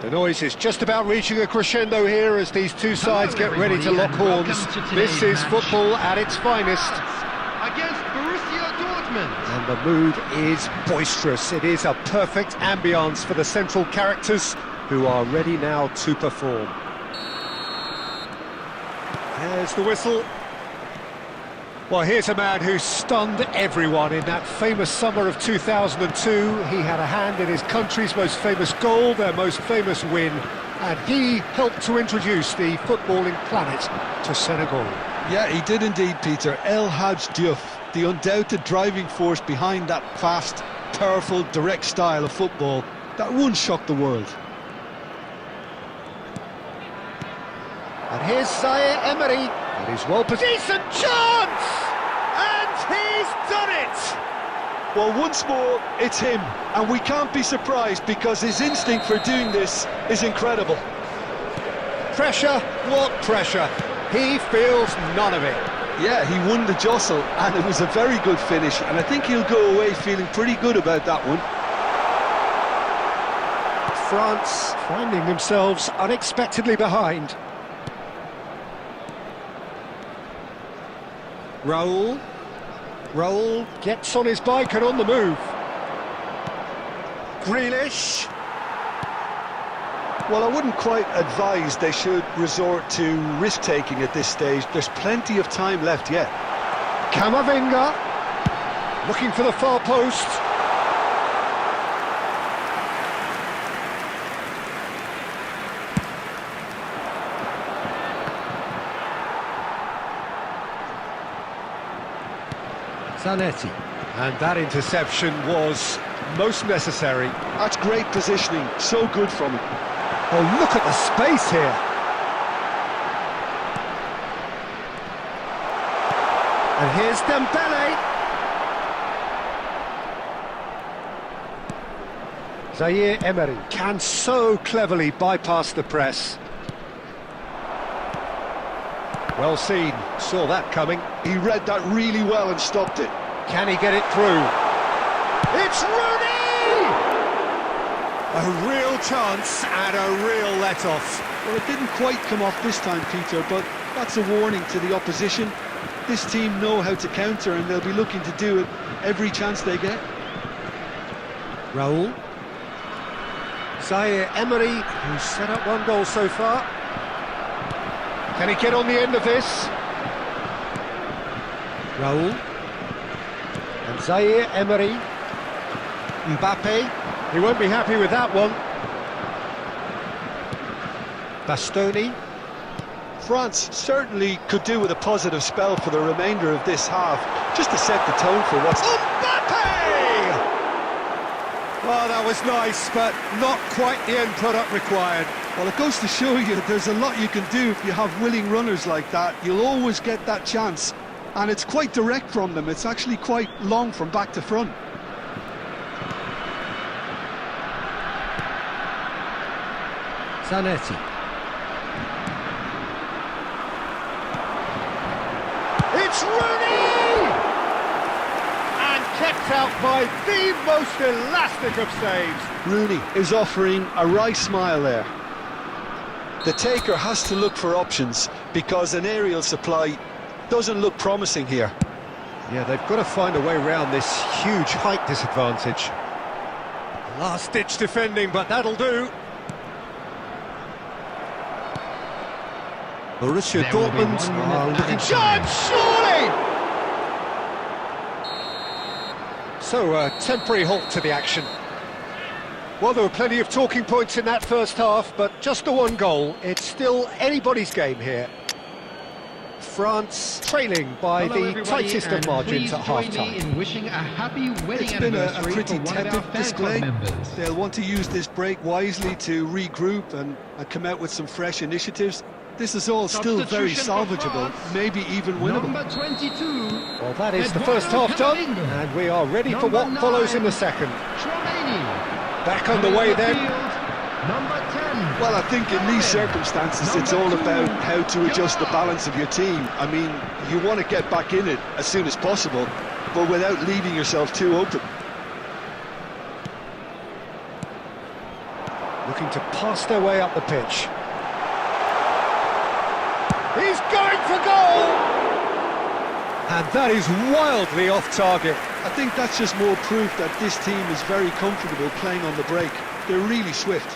The noise is just about reaching a crescendo here as these two sides get ready to lock horns. This is football at its finest. Against Borussia Dortmund. And the mood is boisterous. It is a perfect ambience for the central characters who are ready now to perform. There's the whistle. Well, here's a man who stunned everyone in that famous summer of 2002. He had a hand in his country's most famous goal, their most famous win, and he helped to introduce the footballing planet to Senegal. Yeah, he did indeed, Peter. El Hadj Diouf, the undoubted driving force behind that fast, powerful, direct style of football that once shocked the world. And here's Zaire Emery. It is well positioned. Decent chance! And he's done it! Well, once more, it's him. And we can't be surprised because his instinct for doing this is incredible. Pressure? What pressure? He feels none of it. Yeah, he won the jostle, and it was a very good finish. And I think he'll go away feeling pretty good about that one. France finding themselves unexpectedly behind. Raul gets on his bike and on the move. Grealish. Well, I wouldn't quite advise they should resort to risk-taking at this stage. There's plenty of time left yet. Camavinga looking for the far post. Zanetti. And that interception was most necessary. That's great positioning, so good from him. Oh, look at the space here. And here's Dembele. Zaire Emery can so cleverly bypass the press. Well seen, saw that coming. He read that really well and stopped it. Can he get it through? It's Rooney! A real chance and a real let-off. Well, it didn't quite come off this time, Peter, but that's a warning to the opposition. This team know how to counter and they'll be looking to do it every chance they get. Raul. Zaire Emery, who's set up one goal so far. Can he get on the end of this? Raul. And Zaire Emery. Mbappe. He won't be happy with that one. Bastoni. France certainly could do with a positive spell for the remainder of this half, just to set the tone for what's... Mbappe! Well, that was nice, but not quite the end product required. Well, it goes to show you there's a lot you can do if you have willing runners like that. You'll always get that chance. And it's quite direct from them. It's actually quite long from back to front. Zanetti. It's Rooney! And kept out by the most elastic of saves. Rooney is offering a wry smile there. The taker has to look for options because an aerial supply doesn't look promising here. Yeah, they've got to find a way around this huge height disadvantage. Last-ditch defending, but that'll do. Borussia Dortmund are looking... Chance, surely! So, a temporary halt to the action. Well, there were plenty of talking points in that first half, but just the one goal. It's still anybody's game here. France trailing by the tightest of margins at half-time. It's been a pretty tepid display. They'll want to use this break wisely to regroup and come out with some fresh initiatives. This is all still very salvageable, maybe even winnable. Number 22. Well, that is the first half done, and we are ready for what follows in the second. Back underway then. Number 10. Well, I think in these circumstances it's all about how to adjust the balance of your team. I mean, you want to get back in it as soon as possible, but without leaving yourself too open. Looking to pass their way up the pitch. He's going for goal! And that is wildly off target. I think that's just more proof that this team is very comfortable playing on the break. They're really swift.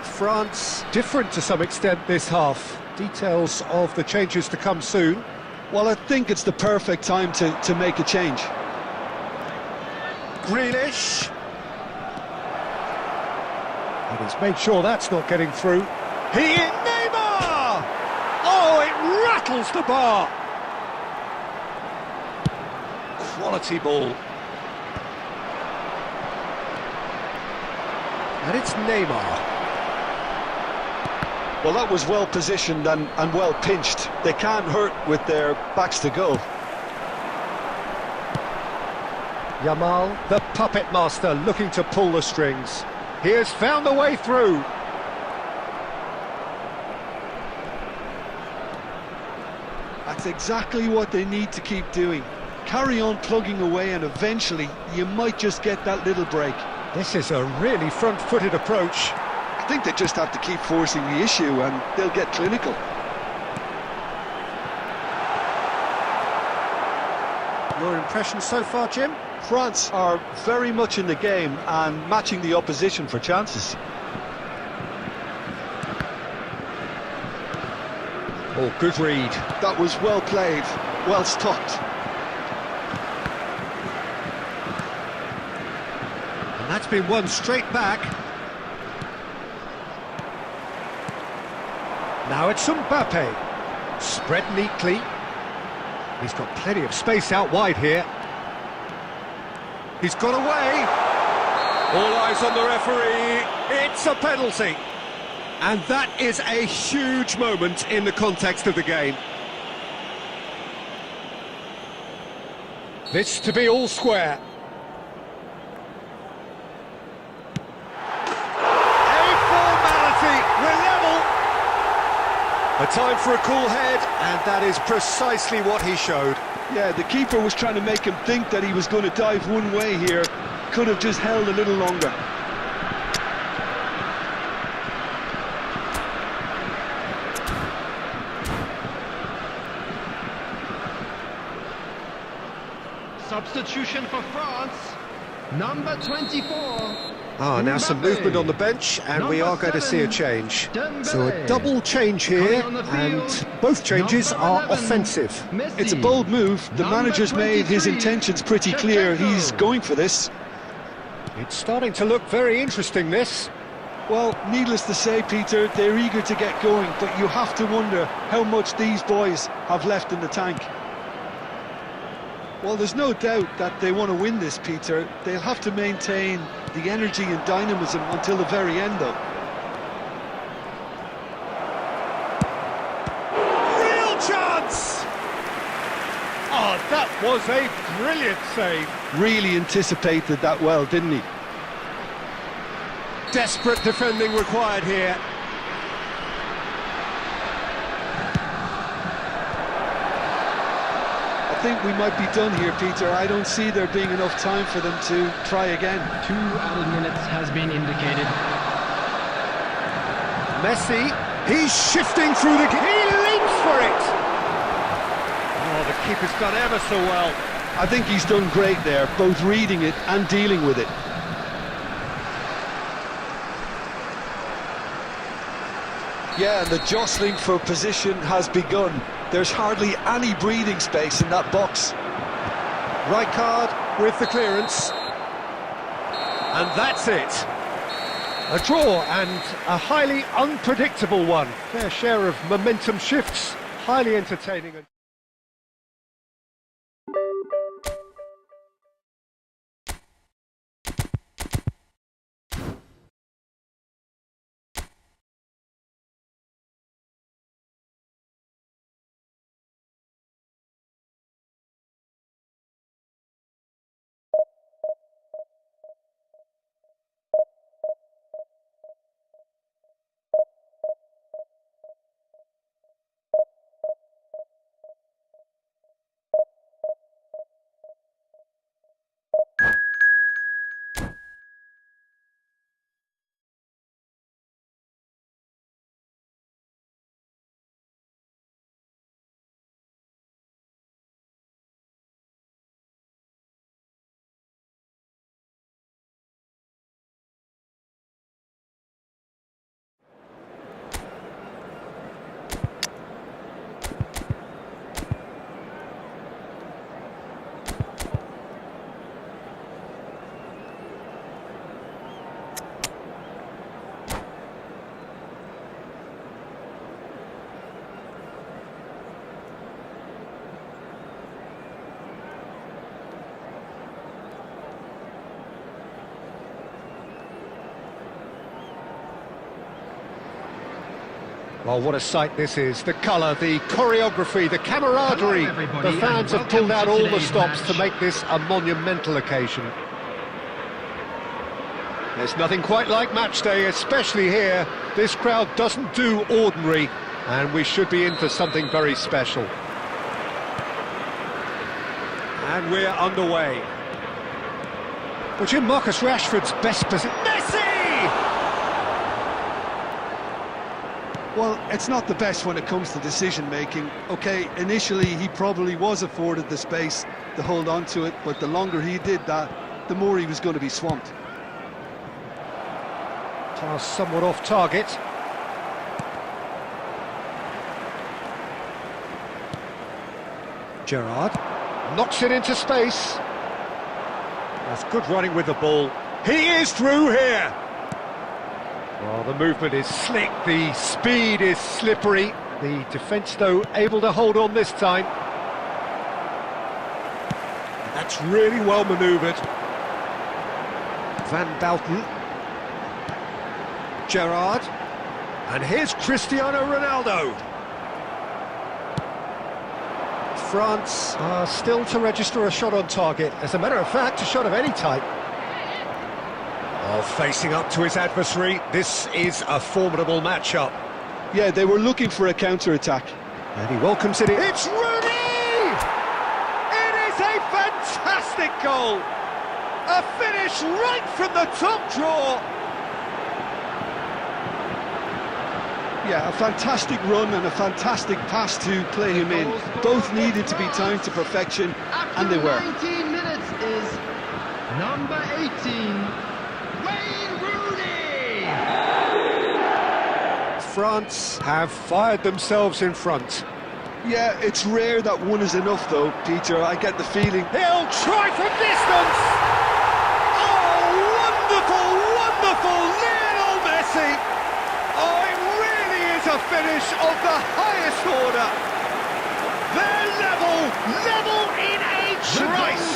France different to some extent this half. Details of the changes to come soon. Well, I think it's the perfect time to make a change. Grealish. And he's made sure that's not getting through. Neymar! Oh, it rattles the bar. Quality ball. And it's Neymar. Well, that was well positioned and well pinched. They can't hurt with their backs to goal. Yamal, the puppet master, looking to pull the strings. He has found the way through. That's exactly what they need to keep doing. Carry on plugging away and eventually you might just get that little break. This is a really front-footed approach. I think they just have to keep forcing the issue and they'll get clinical. Your impression so far, Jim? France are very much in the game and matching the opposition for chances. Oh, good read. That was well played, well stopped. And that's been won straight back. Now it's Mbappe. Spread neatly. He's got plenty of space out wide here. He's got away. All eyes on the referee. It's a penalty. And that is a huge moment in the context of the game. This to be all square. A formality. We're level. A time for a cool head, and that is precisely what he showed. Yeah, the keeper was trying to make him think that he was going to dive one way here. Could have just held a little longer. Substitution for France, number 24. Now some movement on the bench, and we are going to see a change. So a double change here, and both changes are offensive. It's a bold move. The manager's made his intentions pretty clear. He's going for this. It's starting to look very interesting, this. Well, needless to say, Peter, they're eager to get going, but you have to wonder how much these boys have left in the tank. Well, there's no doubt that they want to win this, Peter. They'll have to maintain the energy and dynamism until the very end, though. Real chance! Oh, that was a brilliant save. Really anticipated that well, didn't he? Desperate defending required here. I think we might be done here, Peter. I don't see there being enough time for them to try again. 2 added minutes has been indicated. Messi, he's shifting through the... He leaps for it! Oh, the keeper's done ever so well. I think he's done great there, both reading it and dealing with it. Yeah, and the jostling for position has begun. There's hardly any breathing space in that box. Rijkaard with the clearance. And that's it. A draw, and a highly unpredictable one. Fair share of momentum shifts, highly entertaining. Well, what a sight this is. The colour, the choreography, the camaraderie. Hello, everybody, The fans and have pulled out welcome to all the today's stops match. to make this a monumental occasion. There's nothing quite like match day, especially here. This crowd doesn't do ordinary, and we should be in for something very special. And we're underway. Which in Marcus Rashford's best position. Messi! Well, it's not the best when it comes to decision-making. OK, initially he probably was afforded the space to hold on to it, but the longer he did that, the more he was going to be swamped. Pass somewhat off target. Gerrard knocks it into space. That's good running with the ball. He is through here. Well, the movement is slick, the speed is slippery. The defence, though, able to hold on this time. That's really well manoeuvred. Van Balten. Gerrard. And here's Cristiano Ronaldo. France are still to register a shot on target. As a matter of fact, a shot of any type. Oh, facing up to his adversary, this is a formidable matchup. Yeah, they were looking for a counter-attack. And he welcomes it in. It's Rooney! It is a fantastic goal! A finish right from the top draw! Yeah, a fantastic run and a fantastic pass to play him in. Both needed to be timed to perfection, and they were. 19 minutes is number 18, Wayne Rooney! France have fired themselves in front. Yeah, it's rare that one is enough though, Peter. I get the feeling. He'll try from distance! Oh, wonderful, wonderful Lionel Messi! Oh, it really is a finish of the highest order. They're level in a trice.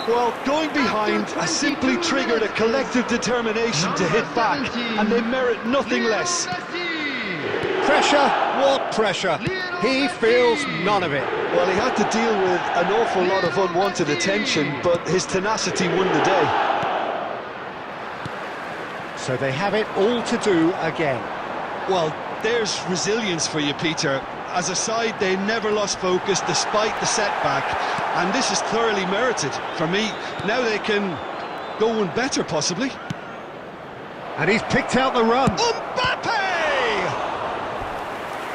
Well, going behind has simply triggered a collective determination to hit back, and they merit nothing less. Pressure? What pressure? He feels none of it. Well, he had to deal with an awful lot of unwanted attention, but his tenacity won the day. So they have it all to do again. Well, there's resilience for you, Peter. As a side, they never lost focus despite the setback, and this is thoroughly merited. For me, now they can go one better, possibly. And he's picked out the run. Mbappe!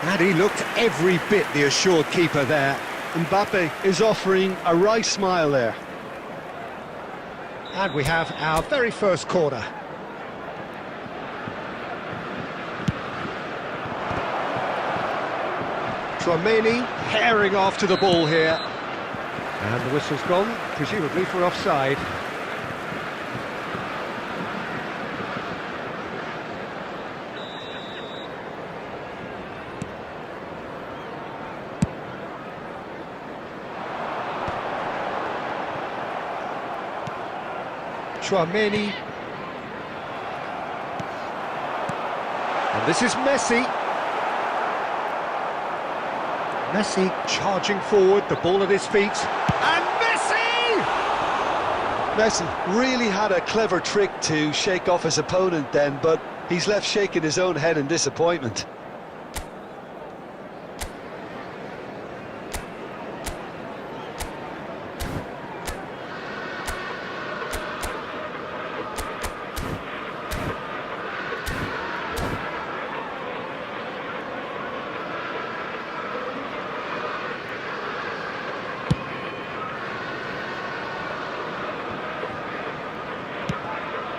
And he looked every bit the assured keeper there. Mbappe is offering a wry smile there. And we have our very first corner. Tchouaméni herring after the ball here. And the whistle's gone, presumably for offside. Tchouaméni. And this is Messi. Messi charging forward, the ball at his feet. And Messi! Messi really had a clever trick to shake off his opponent then, but he's left shaking his own head in disappointment.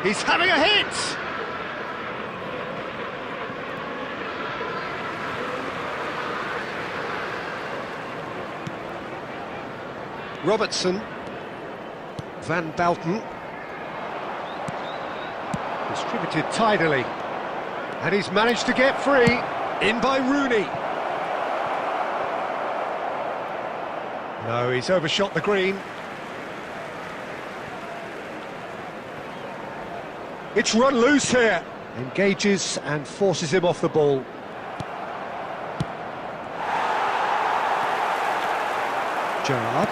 He's having a hit! Robertson. Van Balten. Distributed tidily. And he's managed to get free. In by Rooney. No, he's overshot the green. It's run loose here. Engages and forces him off the ball. Gerrard.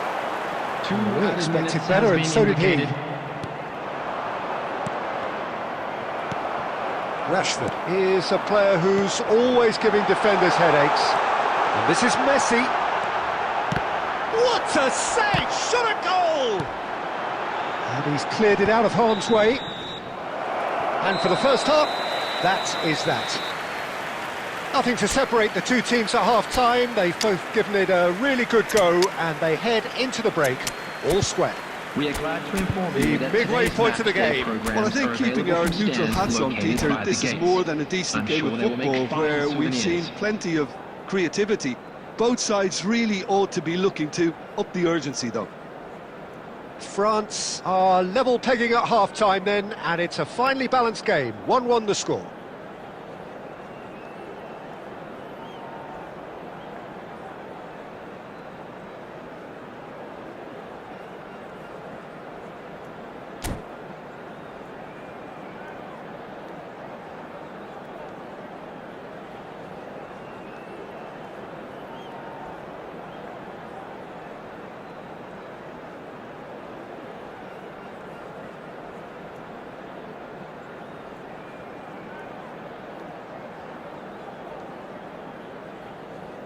We expected better, and so did he. Rashford is a player who's always giving defenders headaches. And this is Messi. What a save! Shot a goal! And he's cleared it out of harm's way. And for the first half, that is that. Nothing to separate the two teams at half-time. They've both given it a really good go, and they head into the break all square. We are glad to inform you that midway point of the game. Well, I think keeping our neutral hats on, Peter, this is more than a decent game of football where we've seen plenty of creativity. Both sides really ought to be looking to up the urgency, though. France are level pegging at half-time then, and it's a finely balanced game. 1-1 the score.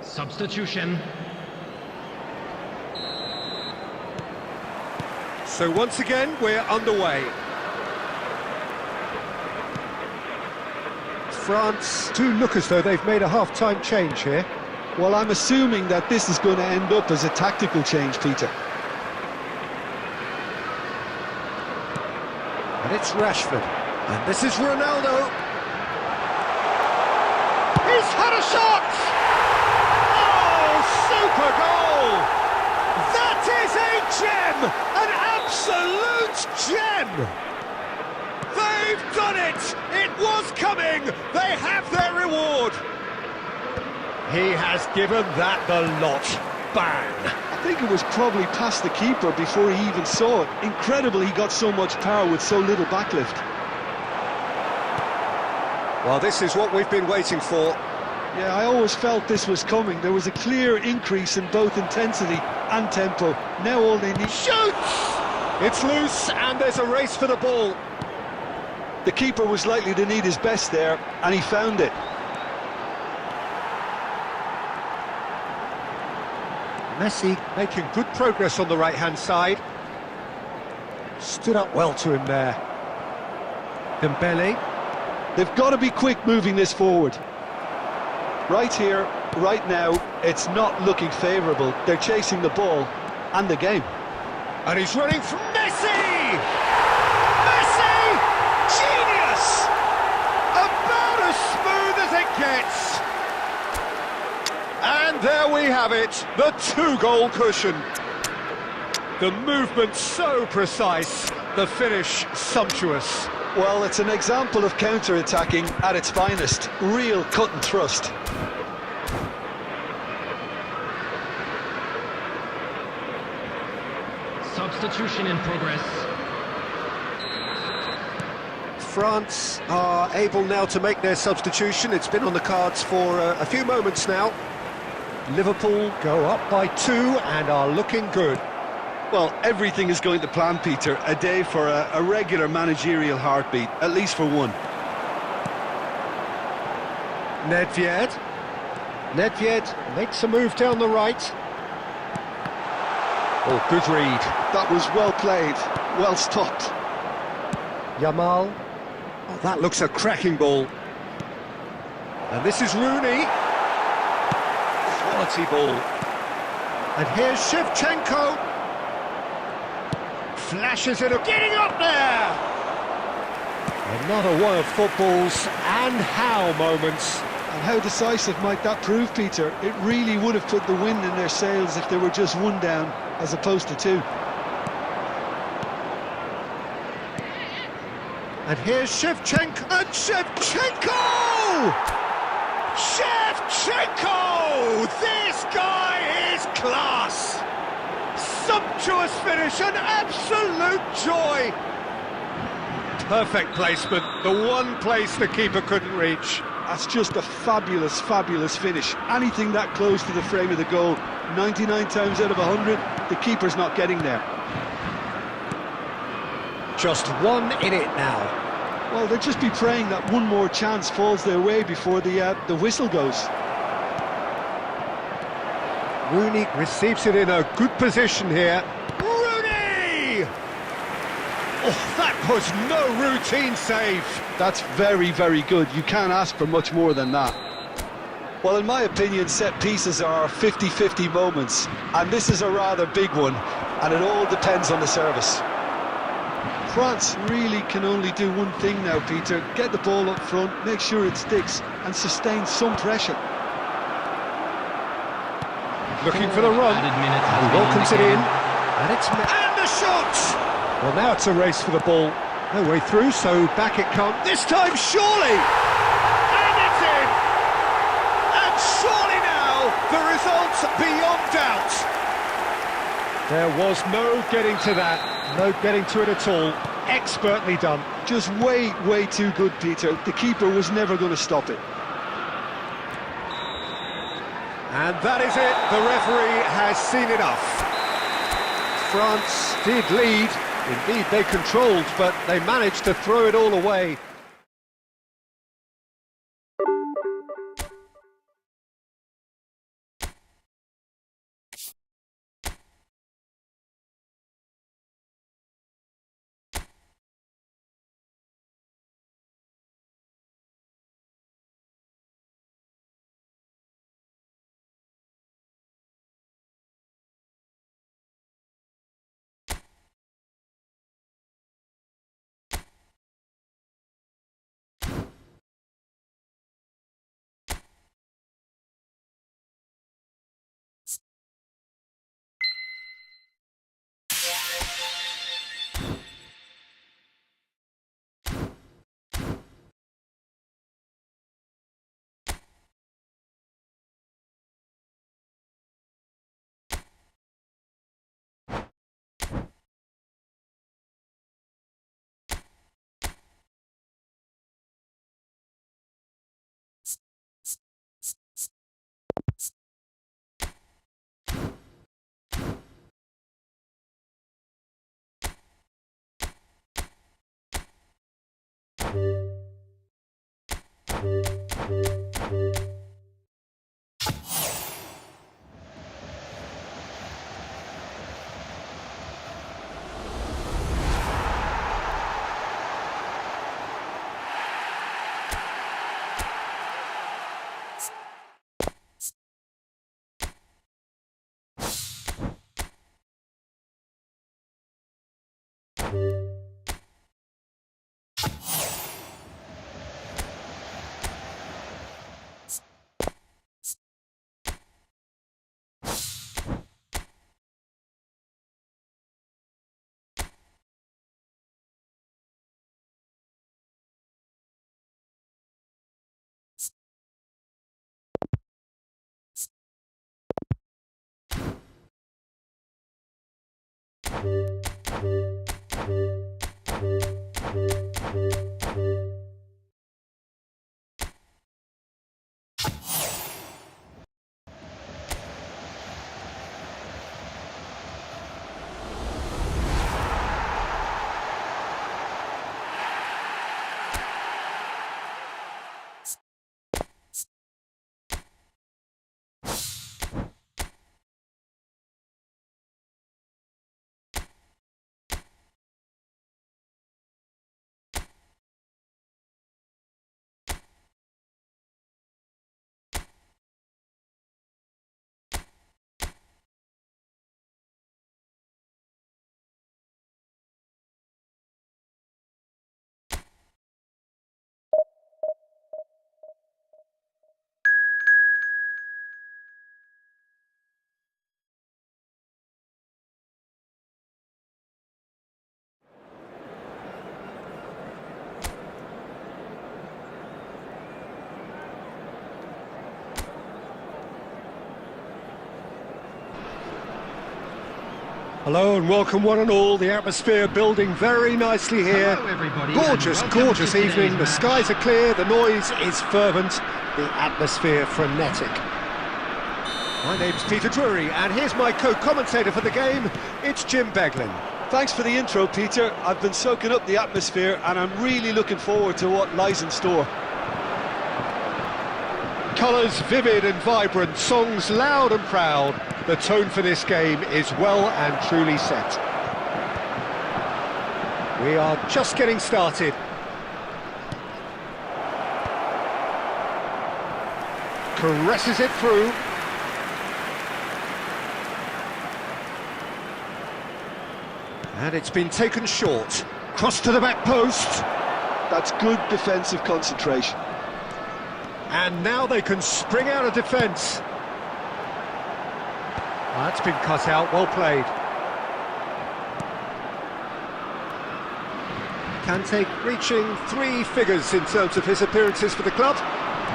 Substitution. So once again, we're underway. France do look as though they've made a half-time change here. Well, I'm assuming that this is going to end up as a tactical change, Peter. And it's Rashford. And this is Ronaldo. He's had a shot! Super goal! That is a gem! An absolute gem! They've done it! It was coming! They have their reward! He has given that the lot. Bang! I think it was probably past the keeper before he even saw it. Incredible he got so much power with so little backlift. Well, this is what we've been waiting for. Yeah, I always felt this was coming. There was a clear increase in both intensity and tempo. Now all they need... Shoots! It's loose, and there's a race for the ball. The keeper was likely to need his best there, and he found it. Messi making good progress on the right-hand side. Stood up well to him there. Dembele. They've got to be quick moving this forward. Right here, right now, it's not looking favourable. They're chasing the ball and the game. And he's running from Messi! Messi! Genius! About as smooth as it gets. And there we have it, the two-goal cushion. The movement so precise, the finish sumptuous. Well, it's an example of counter-attacking at its finest. Real cut and thrust. Substitution in progress. France are able now to make their substitution. It's been on the cards for a few moments now. Liverpool go up by 2 and are looking good. Well, everything is going to plan, Peter. A day for a regular managerial heartbeat, at least for one. Nedved. Nedved makes a move down the right. Oh, good read. That was well played, well stopped. Yamal. Oh, that looks a cracking ball. And this is Rooney. Quality ball. And here's Shevchenko. Flashes it up, getting up there! Another one of football's and how moments. And how decisive might that prove, Peter? It really would have put the wind in their sails if they were just 1 down, as opposed to 2. And here's Shevchenko, and Shevchenko! Shevchenko! This guy is class! Sumptuous finish, an absolute joy! Perfect placement, the one place the keeper couldn't reach. That's just a fabulous, fabulous finish. Anything that close to the frame of the goal, 99 times out of 100, the keeper's not getting there. Just 1 in it now. Well, they'll just be praying that one more chance falls their way before the whistle goes. Rooney receives it in a good position here. Rooney! Oh, that was no routine save. That's very, very good. You can't ask for much more than that. Well, in my opinion, set pieces are 50-50 moments, and this is a rather big one, and it all depends on the service. France really can only do one thing now, Peter. Get the ball up front, make sure it sticks, and sustain some pressure. Looking for the run. Added minutes has He been welcomes it in. indicated. And the shot! Well, now it's a race for the ball. No way through, so back it comes. This time, surely! And it's in! And surely now, the result's beyond doubt. There was no getting to that. No getting to it at all. Expertly done. Just way, way too good, Peter. The keeper was never going to stop it. And that is it. The referee has seen enough. France did lead. Indeed, they controlled, but they managed to throw it all away. Hello and welcome one and all. The atmosphere building very nicely here. Hello, everybody, Gorgeous, and welcome gorgeous to today's evening. The match. skies are clear, the noise is fervent, the atmosphere frenetic. My name's Peter Drury, and here's my co-commentator for the game. It's Jim Beglin. Thanks for the intro, Peter. I've been soaking up the atmosphere and I'm really looking forward to what lies in store. Colours vivid and vibrant, songs loud and proud. The tone for this game is well and truly set. We are just getting started. Caresses it through. And it's been taken short. Cross to the back post. That's good defensive concentration. And now they can spring out of defence. That's been cut out, well played. Kante reaching 3 figures in terms of his appearances for the club.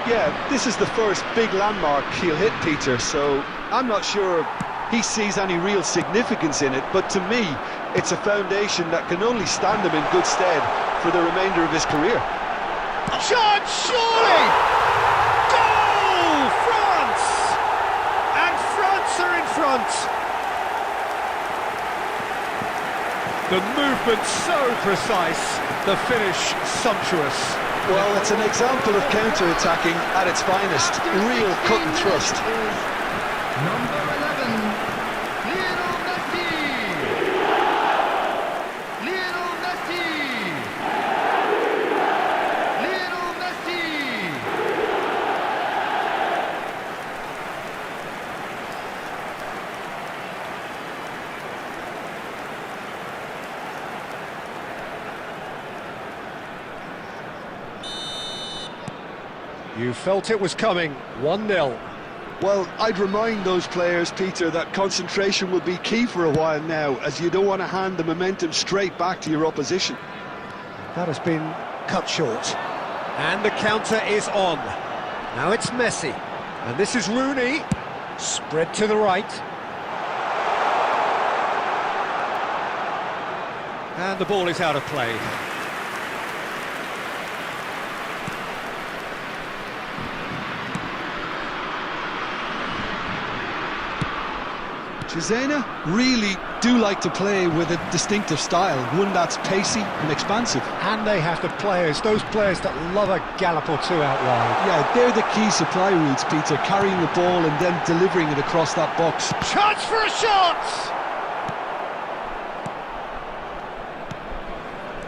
Yeah, this is the first big landmark he'll hit, Peter, so I'm not sure he sees any real significance in it, but to me, it's a foundation that can only stand him in good stead for the remainder of his career. Chance, surely! Goal! France! And France are in front! The movement so precise, the finish sumptuous. Well, it's an example of counter-attacking at its finest. Real cut and thrust. Number 11, Lionel Messi. Lionel Messi. Lionel Messi. You felt it was coming, 1-0. Well, I'd remind those players, Peter, that concentration will be key for a while now, as you don't want to hand the momentum straight back to your opposition. That has been cut short. And the counter is on. Now it's Messi. And this is Rooney. Spread to the right. And the ball is out of play. Cesena really do like to play with a distinctive style, one that's pacey and expansive. And they have the players, those players that love a gallop or two out wide. Yeah, they're the key supply routes, Peter, carrying the ball and then delivering it across that box. Chance for a shot!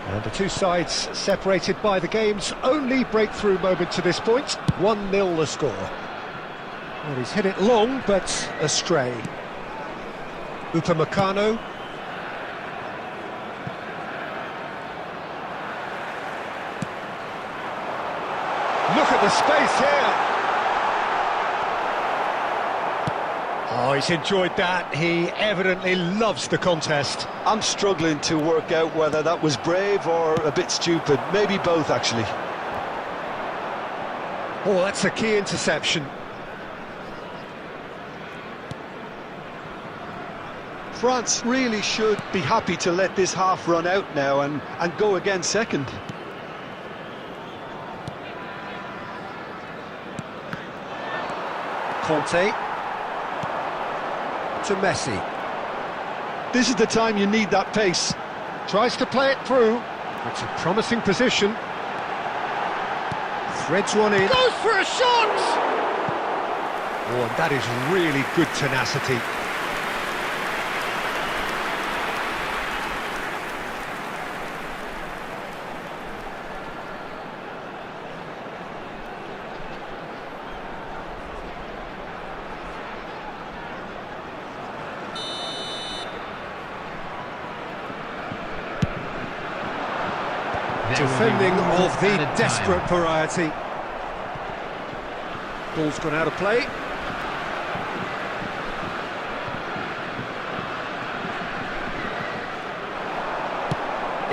And the two sides separated by the game's only breakthrough moment to this point. 1-0 the score. Well, he's hit it long, but astray. Upamecano. Look at the space here. Oh, he's enjoyed that. He evidently loves the contest. I'm struggling to work out whether that was brave or a bit stupid. Maybe both, actually. Oh, that's a key interception. France really should be happy to let this half run out now and go again second. Conte to Messi. This is the time you need that pace. Tries to play it through. It's a promising position. Threads one in. Goes for a shot! Oh, and that is really good tenacity. Defending of the desperate variety. Ball's gone out of play.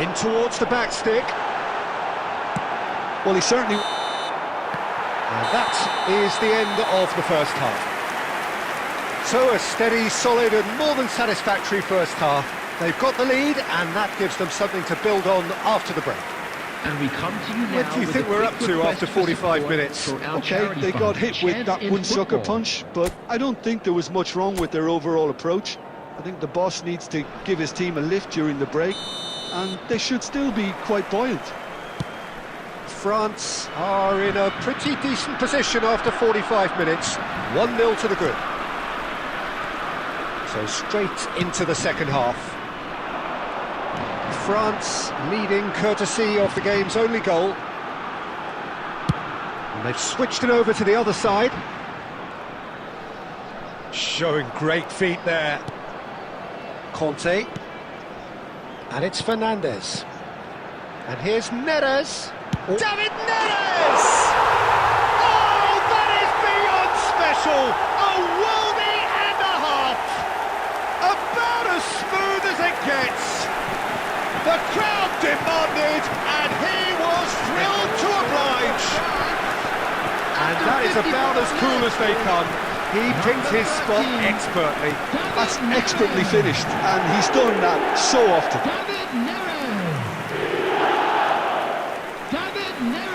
In towards the back stick. Well, he certainly... And that is the end of the first half. So a steady, solid and more than satisfactory first half. They've got the lead and that gives them something to build on after the break. And we come to you now. What do you think we're up to after 45 minutes? Okay, they got hit with that one sucker punch, but I don't think there was much wrong with their overall approach. I think the boss needs to give his team a lift during the break, and they should still be quite buoyant. France are in a pretty decent position after 45 minutes. 1-0 to the good. So straight into the second half. France leading courtesy of the game's only goal. And they've switched it over to the other side. Showing great feet there. Conte. And it's Fernandes. And here's Neres. Oh. David Neres! Oh, that is beyond special! A worldie and a half! About as smooth as it gets! The crowd demanded, and he was thrilled to oblige! And that is about as cool as they come. He picked his spot expertly. That's expertly finished, and he's done that so often. David Neres! David Neres!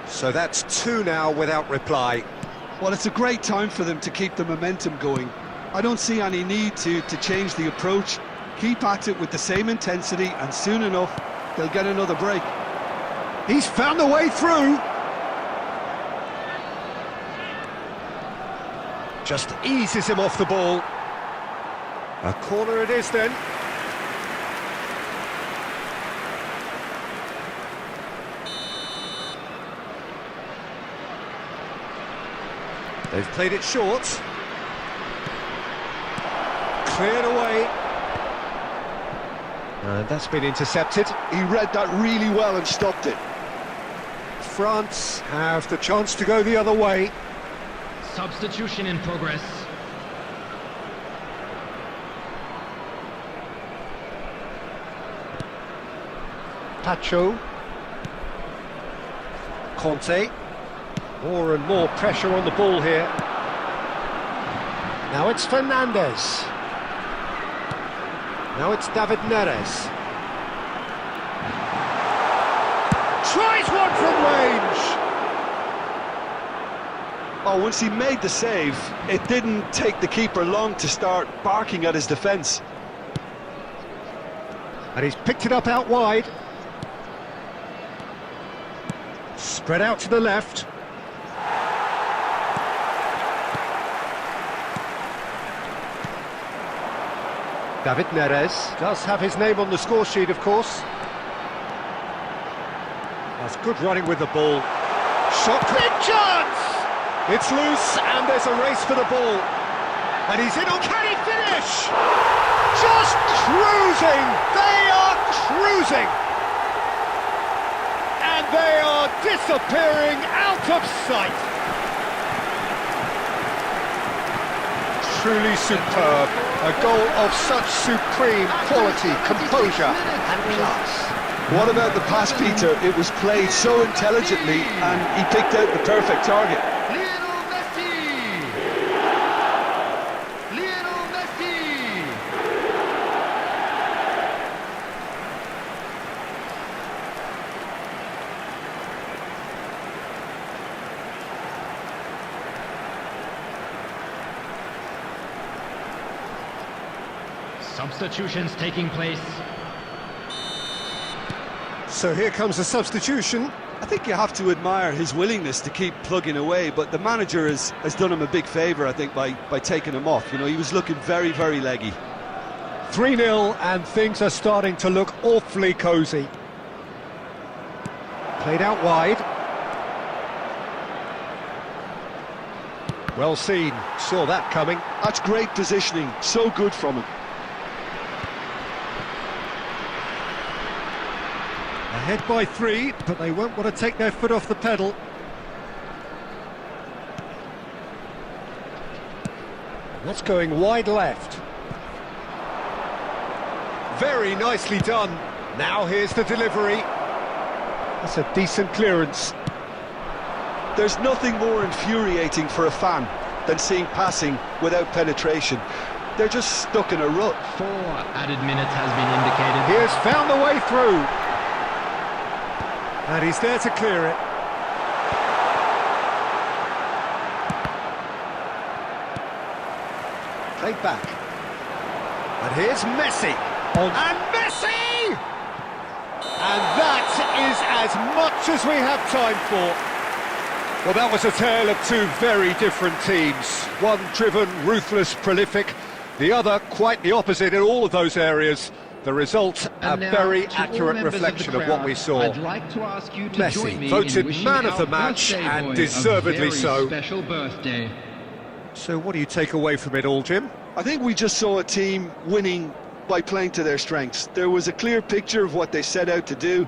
So that's 2 now without reply. Well, it's a great time for them to keep the momentum going. I don't see any need to change the approach. Keep at it with the same intensity, and soon enough, they'll get another break. He's found a way through. Just eases him off the ball. A corner it is then. They've played it short. Cleared away. And that's been intercepted. He read that really well and stopped it. France have the chance to go the other way. Substitution in progress. Pacho. Conte. More and more pressure on the ball here. Now it's Fernandes. Now it's David Neres. Tries one from range! Oh, once he made the save, it didn't take the keeper long to start barking at his defence. And he's picked it up out wide. Spread out to the left. David Neres does have his name on the score sheet, of course. That's good running with the ball. Shot, big chance! It's loose, and there's a race for the ball. And he's in, can he finish? Just cruising! They are cruising! And they are disappearing out of sight. Truly superb. A goal of such supreme quality, composure and class. What about the pass, Peter? It was played so intelligently and he picked out the perfect target. Lionel Messi! Lionel Messi! Substitutions taking place. So here comes a substitution. I think you have to admire his willingness to keep plugging away, but the manager has done him a big favour, I think, by taking him off. You know, he was looking very, very leggy. 3-0 and things are starting to look awfully cosy. Played out wide. Well seen, saw that coming. That's great positioning, so good from him. Ahead by 3, but they won't want to take their foot off the pedal. That's going wide left. very nicely done. Now here's the delivery. That's a decent clearance. There's nothing more infuriating for a fan than seeing passing without penetration. They're just stuck in a rut. 4 added minutes has been indicated. He has found the way through. And he's there to clear it. Played back. And here's Messi. And Messi! And that is as much as we have time for. Well, that was a tale of two very different teams. One driven, ruthless, prolific. The other quite the opposite in all of those areas. The result, a And now, very to all accurate members reflection the of what crowd, we saw. I'd like to ask you to join me Messi, in voted wishing man of the our match birthday and boy deservedly a very so. special birthday. So what do you take away from it all, Jim? I think we just saw a team winning by playing to their strengths. There was a clear picture of what they set out to do,